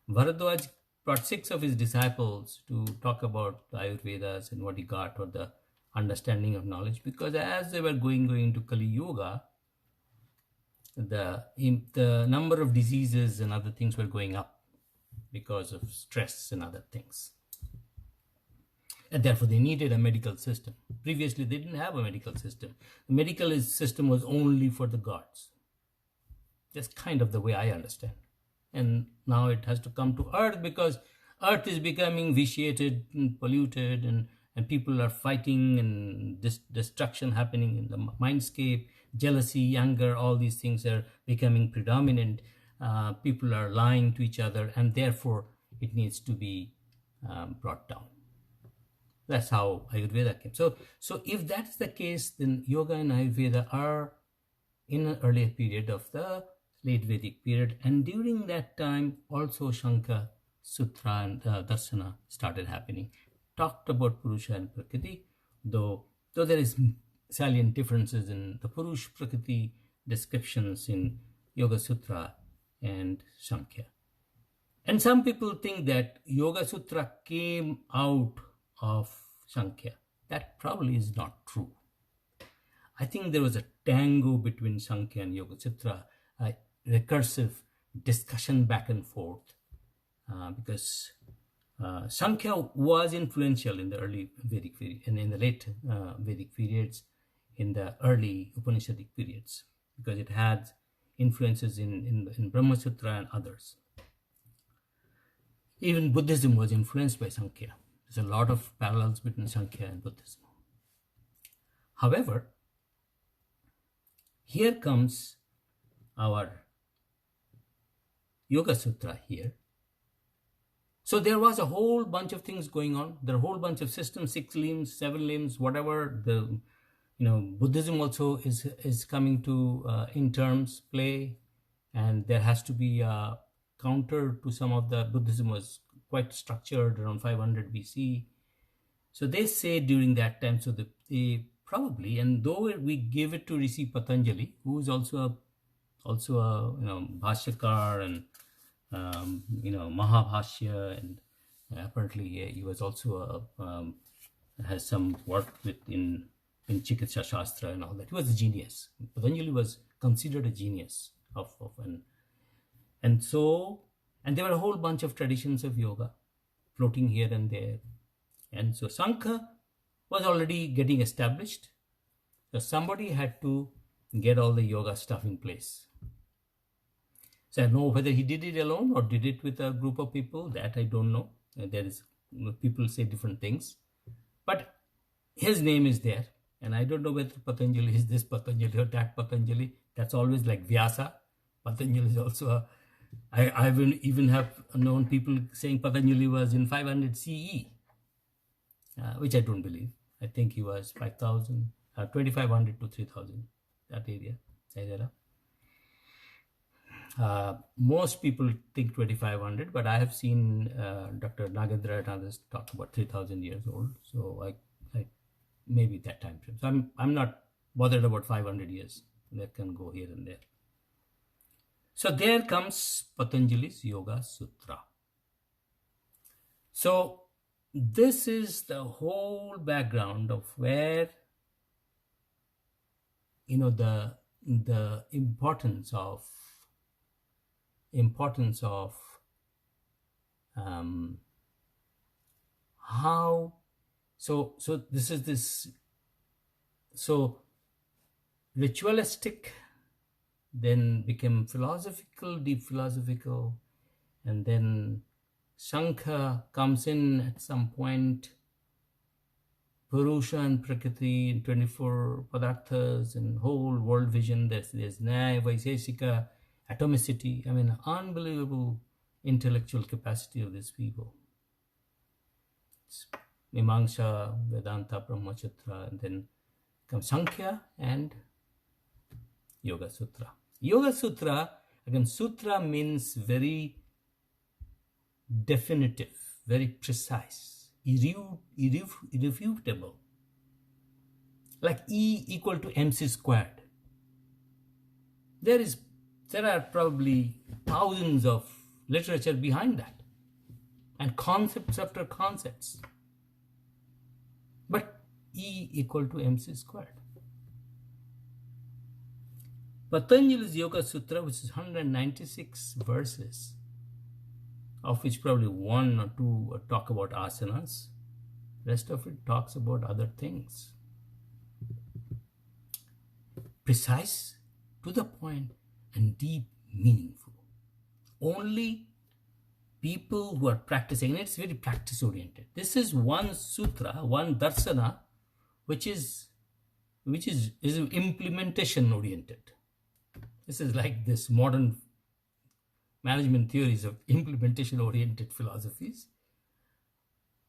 Bharadwaj brought 6 of his disciples to talk about the Ayurvedas and what he got, or the understanding of knowledge, because as they were going to Kali Yoga, the number of diseases and other things were going up because of stress and other things. And therefore they needed a medical system. Previously they didn't have a medical system. The medical system was only for the gods. That's kind of the way I understand. And now it has to come to earth, because earth is becoming vitiated and polluted, and people are fighting, and destruction happening in the mindscape, jealousy, anger, all these things are becoming predominant. People are lying to each other, and therefore it needs to be brought down. That's how Ayurveda came. So if that's the case, then yoga and Ayurveda are in an earlier period of the late Vedic period. And during that time, also Shankar Sutra and Darsana started happening. Talked about Purusha and Prakriti, though there is salient differences in the Purush Prakriti descriptions in Yoga Sutra and Sankhya. And some people think that Yoga Sutra came out of Sankhya. That probably is not true. I think there was a tango between Sankhya and Yoga Sutra, a recursive discussion back and forth, because Sankhya was influential in the early Vedic period and in the late Vedic periods, in the early Upanishadic periods, because it had influences in Brahma Sutra and others. Even Buddhism was influenced by Sankhya. There's a lot of parallels between Sankhya and Buddhism. However, here comes our Yoga Sutra here. So there was a whole bunch of things going on. There are a whole bunch of systems, 6 limbs, 7 limbs, whatever. Buddhism also is coming to in terms play, and there has to be a counter to some of the Buddhism was quite structured around 500 BC. So they say during that time, so they probably, and though we give it to Rishi Patanjali, who is also a Bhashyakar and Mahabhashya, and apparently he was also has some work in Chikitsa Shastra and all that. He was a genius. Patanjali was considered a genius and there were a whole bunch of traditions of yoga floating here and there. And so Sankhya was already getting established. So somebody had to get all the yoga stuff in place. So I don't know whether he did it alone or did it with a group of people. That I don't know. People say different things. But his name is there. And I don't know whether Patanjali is this Patanjali or that Patanjali. That's always like Vyasa. Patanjali is also I even have known people saying Patanjali was in 500 CE, which I don't believe. I think he was 2,500 to 3,000, that area. Most people think 2,500, but I have seen Dr. Nagendra and others talk about 3,000 years old. So I maybe that time frame. So I'm not bothered about 500 years. That can go here and there. So there comes Patanjali's Yoga Sutra. So this is the whole background of where the importance of how so ritualistic then became philosophical, deep philosophical, and then Shankha comes in at some point, Purusha and Prakriti and 24 Padarthas and whole world vision. There's Nyaya, Vaiseshika, atomicity. I mean, unbelievable intellectual capacity of these people. It's Mimamsa, Vedanta, Brahmasutra, and then comes Sankhya and Yoga Sutra. Yoga Sutra, again, Sutra means very definitive, very precise, irrefutable. Like E equal to mc squared. There are probably thousands of literature behind that, and concepts after concepts. But E equal to mc squared. Patanjali's Yoga Sutra, which is 196 verses, of which probably 1 or 2 talk about asanas, rest of it talks about other things. Precise, to the point, and deep, meaningful. Only people who are practicing, and it's very practice oriented. This is one sutra, one darsana, which is implementation oriented. This is like this modern management theories of implementation oriented philosophies.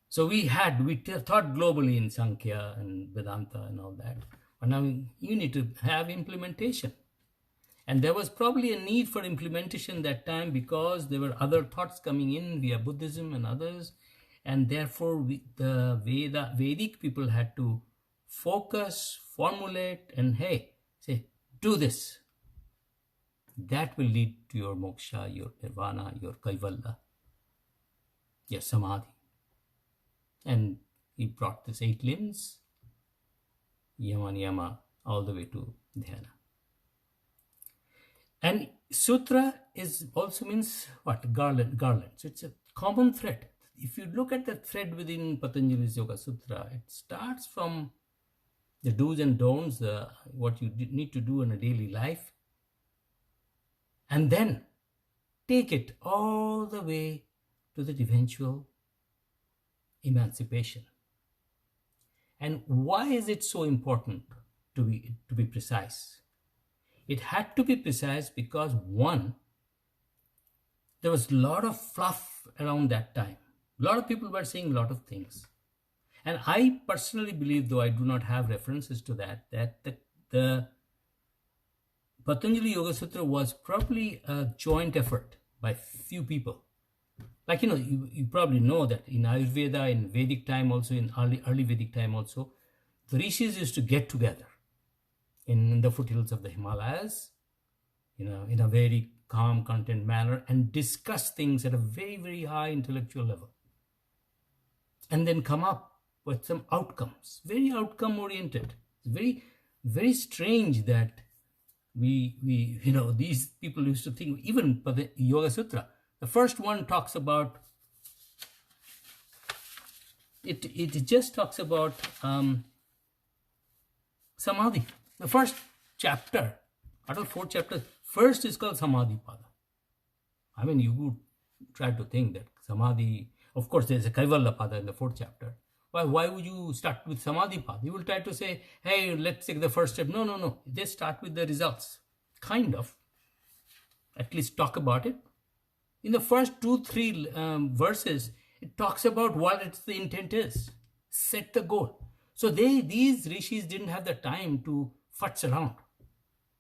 So we thought globally in Sankhya and Vedanta and all that. But now you need to have implementation. And there was probably a need for implementation that time because there were other thoughts coming in via Buddhism and others. And therefore, the Vedic people had to focus, formulate, and hey, say, do this. That will lead to your moksha, your nirvana, your kaivalya, your samadhi. And he brought this 8 limbs, yama niyama, all the way to dhyana. And sutra is also means what? Garland. So it's a common thread. If you look at the thread within Patanjali's Yoga Sutra, it starts from the do's and don'ts, what you need to do in a daily life, and then take it all the way to the eventual emancipation. And why is it so important to be precise? It had to be precise because, one, there was a lot of fluff around that time. A lot of people were saying a lot of things. And I personally believe, though I do not have references to that the Patanjali Yoga Sutra was probably a joint effort by few people. Like, you probably know that in Ayurveda, in Vedic time also, in early Vedic time also, the rishis used to get together in the foothills of the Himalayas, in a very calm, content manner, and discuss things at a very, very high intellectual level. And then come up with some outcomes, very outcome oriented. It's very, very strange that we these people used to think, even for the Yoga Sutra, the first one talks about, it just talks about samadhi. The first chapter, out of 4 chapters, first is called Samadhi Pada. I mean, you would try to think that samadhi, of course, there's a Kaivalya Pada in the 4th chapter. Why would you start with Samadhi Pada? You will try to say, hey, let's take the first step. No. They start with the results. Kind of. At least talk about it. In the first 2-3 verses, it talks about what the intent is. Set the goal. So these rishis didn't have the time to futz around.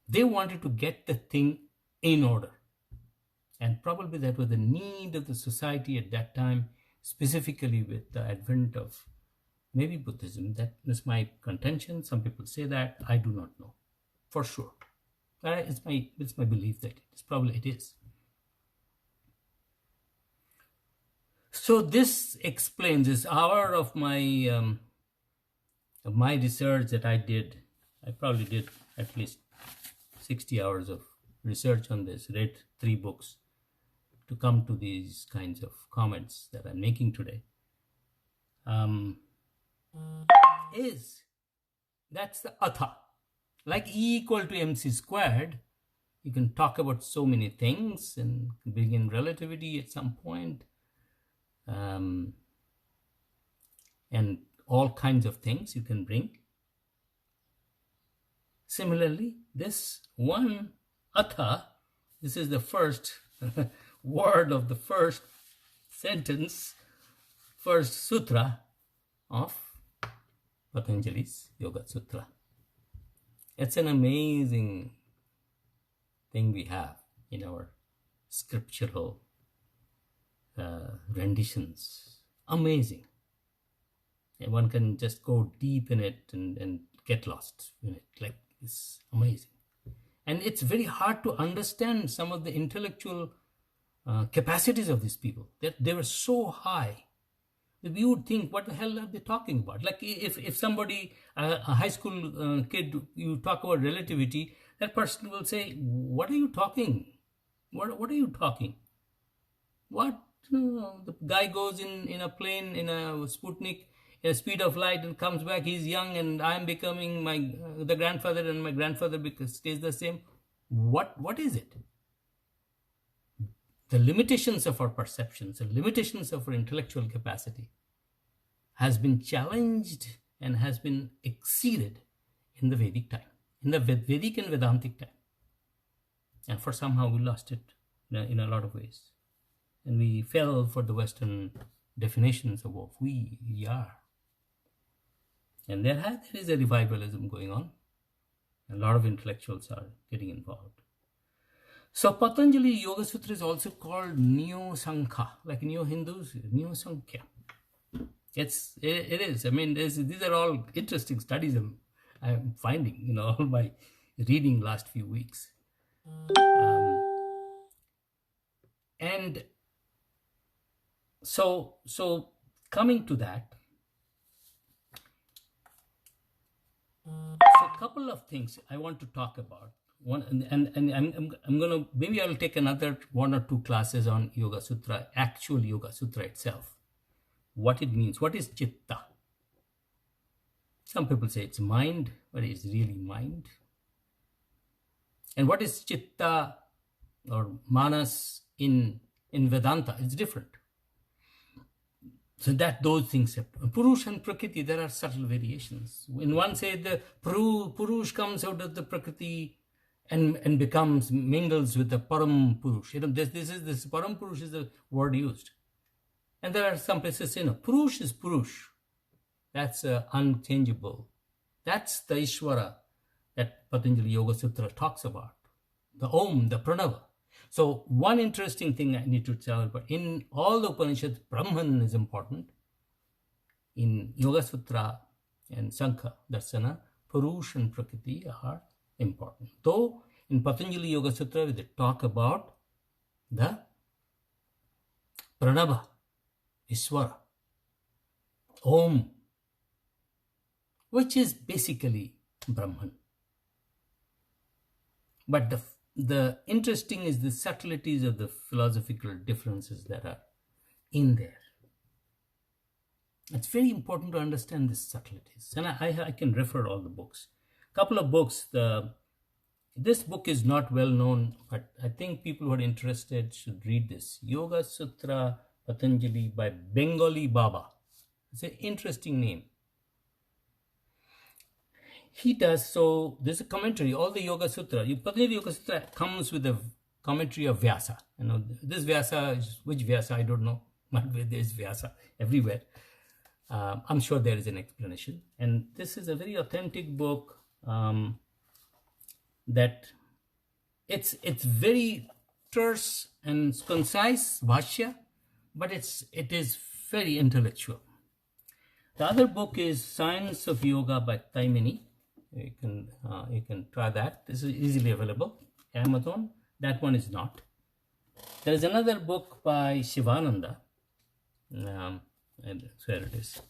They wanted to get the thing in order. And probably that was the need of the society at that time, specifically with the advent of maybe Buddhism. That is my contention. Some people say that. I do not know for sure. But it's my belief that it is. So this explains this hour of my research that I did. I probably did at least 60 hours of research on this, read 3 books to come to these kinds of comments that I'm making today. That's the atha. Like E equal to mc squared, you can talk about so many things and bring in relativity at some point, and all kinds of things you can bring. Similarly, this one atha, this is the first word of the first sentence, first sutra of Patanjali's Yoga Sutra. It's an amazing thing we have in our scriptural renditions. Amazing. And one can just go deep in it and get lost in it. Like, it's amazing. And it's very hard to understand some of the intellectual capacities of these people. They were so high that we would think, what the hell are they talking about? Like, if somebody, a high school kid, you talk about relativity, that person will say, what are you talking? What are you talking? What? The guy goes in a plane, in a Sputnik, a speed of light, and comes back. He's young, and I'm becoming the grandfather, and my grandfather stays the same. What is it? The limitations of our perceptions, the limitations of our intellectual capacity has been challenged and has been exceeded in the Vedic time, in the Vedic and Vedantic time. And for somehow we lost it in a lot of ways. And we fell for the Western definitions of what we are. And there is a revivalism going on. A lot of intellectuals are getting involved. So Patanjali Yoga Sutra is also called Neo Sankhya, like Neo Hindus, Neo Sankhya. It is. I mean, these are all interesting studies I'm finding, all my reading last few weeks. And so coming to that, so a couple of things I want to talk about. One, and I'm gonna, maybe I'll take another 1 or 2 classes on Yoga Sutra, actual Yoga Sutra itself, what it means, what is chitta. Some people say it's mind, but it's really mind. And what is chitta or manas in Vedanta? It's different. So that those things, Purush and Prakriti, there are subtle variations. In one say the Purush comes out of the Prakriti and becomes, mingles with the Param Purush. This Param Purush is the word used. And there are some places, Purush is Purush. That's unchangeable. That's the Ishvara that Patanjali Yoga Sutra talks about. The Om, the Pranava. So one interesting thing I need to tell you, but in all the Upanishads, Brahman is important. In Yoga Sutra and Sankhya Darsana, Purush and Prakriti are important. Though in Patanjali Yoga Sutra, they talk about the Pranava, Ishvara, Om, which is basically Brahman. But the interesting is the subtleties of the philosophical differences that are in there. It's very important to understand these subtleties. And I can refer all the books. Couple of books. This book is not well known, but I think people who are interested should read this. Yoga Sutra Patanjali by Bengali Baba. It's an interesting name. He does, so there's a commentary, all the Yoga Sutra. Patanjali Yoga Sutra comes with a commentary of Vyasa. This Vyasa, which Vyasa, I don't know, but there's Vyasa everywhere. I'm sure there is an explanation. And this is a very authentic book that it's very terse and concise, Bhashya, but it is very intellectual. The other book is Science of Yoga by Taimini. You can try that. This is easily available. Amazon. That one is not. There is another book by Shivananda. And where it is.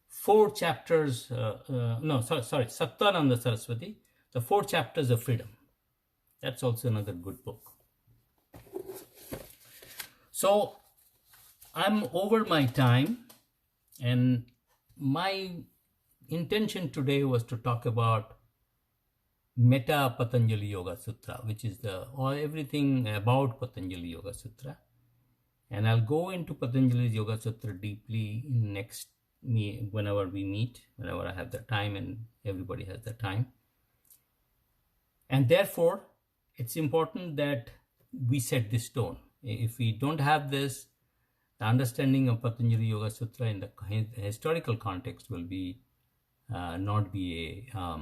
4 chapters. Sorry. Satyananda Saraswati. The 4 chapters of freedom. That's also another good book. So I'm over my time, and my intention today was to talk about Meta Patanjali Yoga Sutra, which is everything about Patanjali Yoga Sutra. And I'll go into Patanjali's Yoga Sutra deeply whenever we meet, whenever I have the time and everybody has the time. And therefore, it's important that we set this tone. If we don't have this, the understanding of Patanjali Yoga Sutra in the historical context will be not be a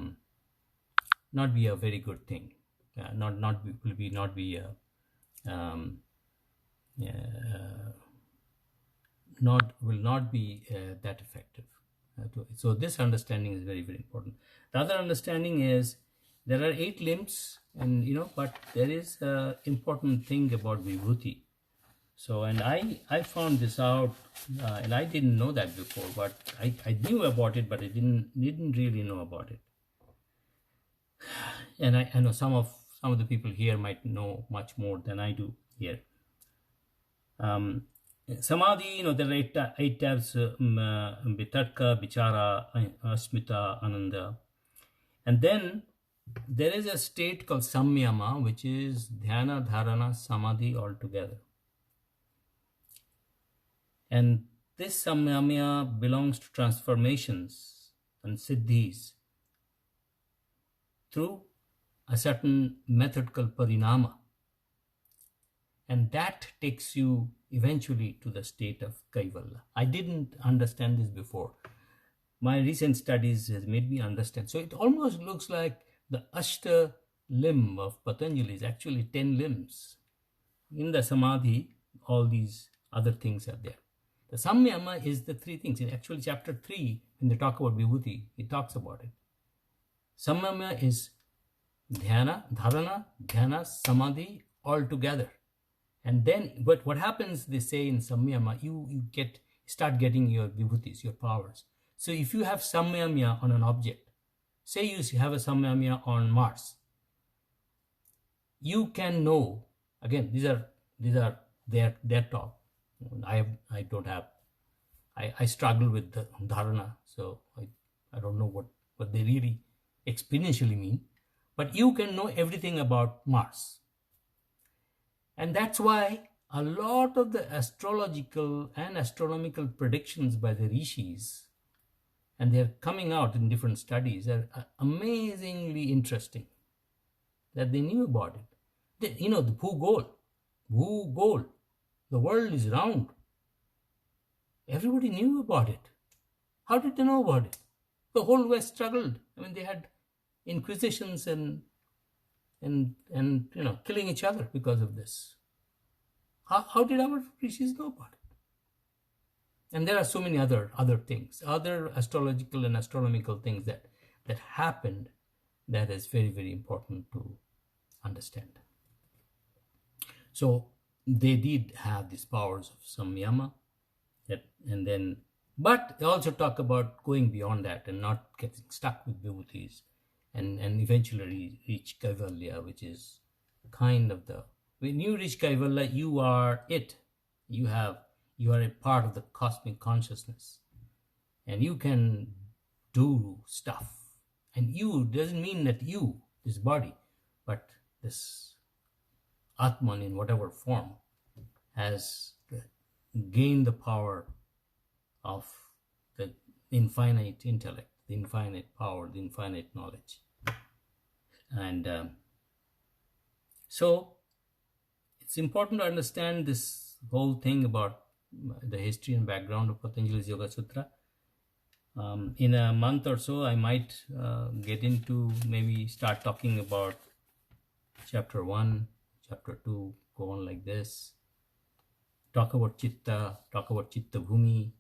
very good thing. Will not be that effective. So this understanding is very, very important. The other understanding is there are 8 limbs, and but there is an important thing about Vibhuti. So, and I found this out, and I didn't know that before, but I knew about it, but I didn't really know about it. And I know some of the people here might know much more than I do here. Samadhi, there are 8 types: Vitarka, Vichara, Asmita, Ananda. And then there is a state called Samyama, which is Dhyana, Dharana, Samadhi all together. And this Samyama belongs to transformations and siddhis through a certain method called Parinama. And that takes you eventually to the state of Kaivalya. I didn't understand this before. My recent studies has made me understand. So it almost looks like the Ashta limb of Patanjali is actually 10 limbs. In the Samadhi, all these other things are there. The Samyama is the three things. In actually chapter 3, when they talk about Vibhuti, it talks about it. Samyama is dhyana, dharana, dhyana, samadhi all together. And then, but what happens, they say in Samyama, you start getting your vibhutis, your powers. So if you have Samyama on an object, say you have a Samyama on Mars, you can know, again, these are their talk. I don't have, I struggle with the dharana, so I don't know what they really experientially mean, but you can know everything about Mars. And that's why a lot of the astrological and astronomical predictions by the rishis, and they're coming out in different studies, are amazingly interesting, that they knew about it. The Bhugol, the world is round. Everybody knew about it. How did they know about it? The whole West struggled. I mean, they had inquisitions and killing each other because of this. How did our rishis know about it? And there are so many other things, other astrological and astronomical things that happened, that is very, very important to understand. So they did have these powers of samyama, but they also talk about going beyond that and not getting stuck with vibhutis, and eventually reach Kaivalya, which is kind of when you reach Kaivalya, you are it. You are a part of the cosmic consciousness, and you can do stuff. And you doesn't mean that you, this body, but this Atman in whatever form has gained the power of the infinite intellect, the infinite power, the infinite knowledge. And so it's important to understand this whole thing about the history and background of Patanjali's Yoga Sutra. In a month or so, I might get into, maybe start talking about chapter 1, chapter 2, go on like this. Talk about Chitta, talk about Chitta Bhumi,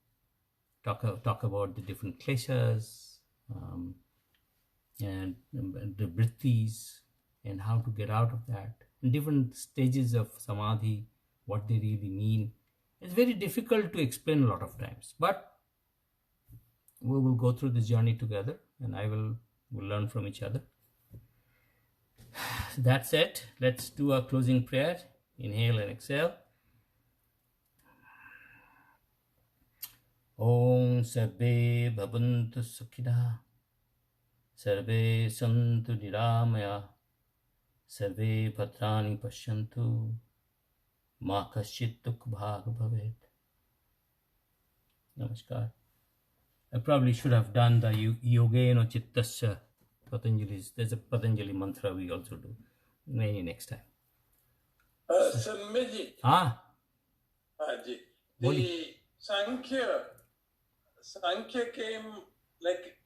talk about the different kleshas, and the vrittis, and how to get out of that, and different stages of samadhi, what they really mean. It's very difficult to explain a lot of times, but we will go through this journey together, and we'll learn from each other. That's it. Let's do a closing prayer. Inhale and exhale. Om Sarve Bhavantu Sukhina, Sarve Santu Niramaya, Sarve Bhadrani Pashyantu, Ma Kaschit Dukh Bhag Bhavet. Namaskar. I probably should have done the Yogena Chittasya Patanjali's. There's a Patanjali mantra we also do. Maybe next time. Sanmeji. Ji. The Sankhya came like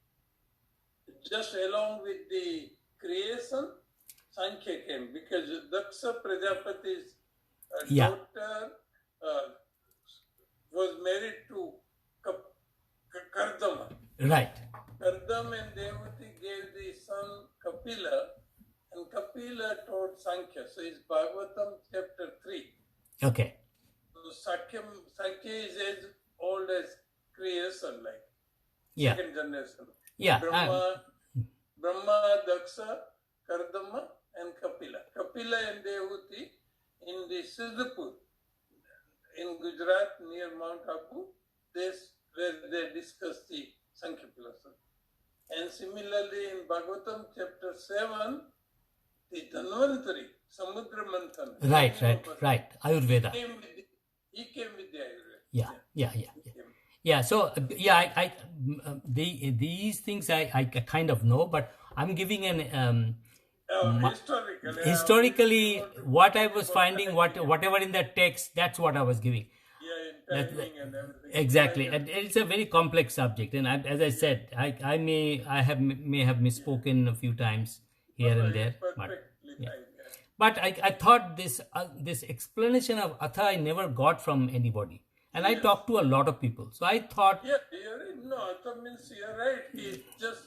just along with the creation. Sankhya came because Daksha Prajapati's daughter was married to Kardama. Right. Kardama and Devati gave the son Kapila, and Kapila taught Sankhya. So it's Bhagavatam chapter 3. Okay. So Sankhya is as old as creation, like second generation. Yeah. Brahma, Daksha, Kardama, and Kapila. Kapila and Devati in the Siddhapur in Gujarat near Mount Abu, where they discuss the Sankhya philosophy. And similarly in Bhagavatam chapter 7, the Dhanvantari, Samudra Manthan. Right. Ayurveda. He came with the Ayurveda. Yeah. So these things I kind of know, but I'm giving an historically what I was finding, whatever in that text, that's what I was giving. Yeah, in timing and everything. Exactly, and it's a very complex subject, and as I said, I may have misspoken a few times here and there, but Yeah. right. But I thought this explanation of Atha I never got from anybody. And I talked to a lot of people. So I thought, Yeah, you're right. No, Atha means you're right. It's just,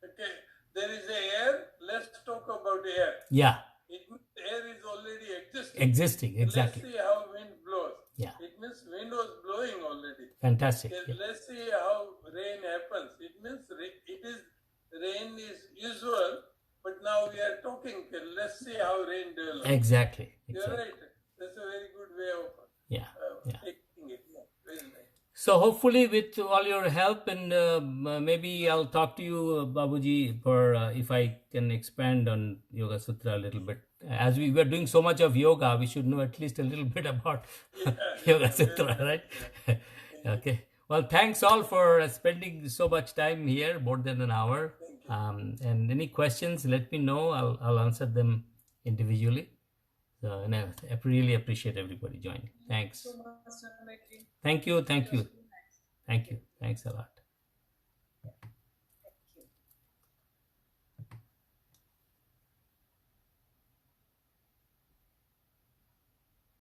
okay, there is a air, let's talk about air. yeah, It means air is already existing. existing, exactly. Let's see how wind blows. Yeah. It means wind was blowing already. Fantastic. Okay, Yeah. let's see how rain happens. It means rain is usual, but now we are talking. Okay, let's see how rain develops. Exactly. You're right. That's a very good way of Yeah. taking it. Yeah, very nice. So hopefully with all your help and maybe I'll talk to you, Babuji, for if I can expand on Yoga Sutra a little bit. As we were doing so much of yoga, we should know at least a little bit about Yoga Sutra, right? Okay. Well, thanks all for spending so much time here, more than an hour. And any questions, let me know. I'll answer them individually. So, and I really appreciate everybody joining. Thanks. Thank you. Thank you. Thank you. Thanks a lot.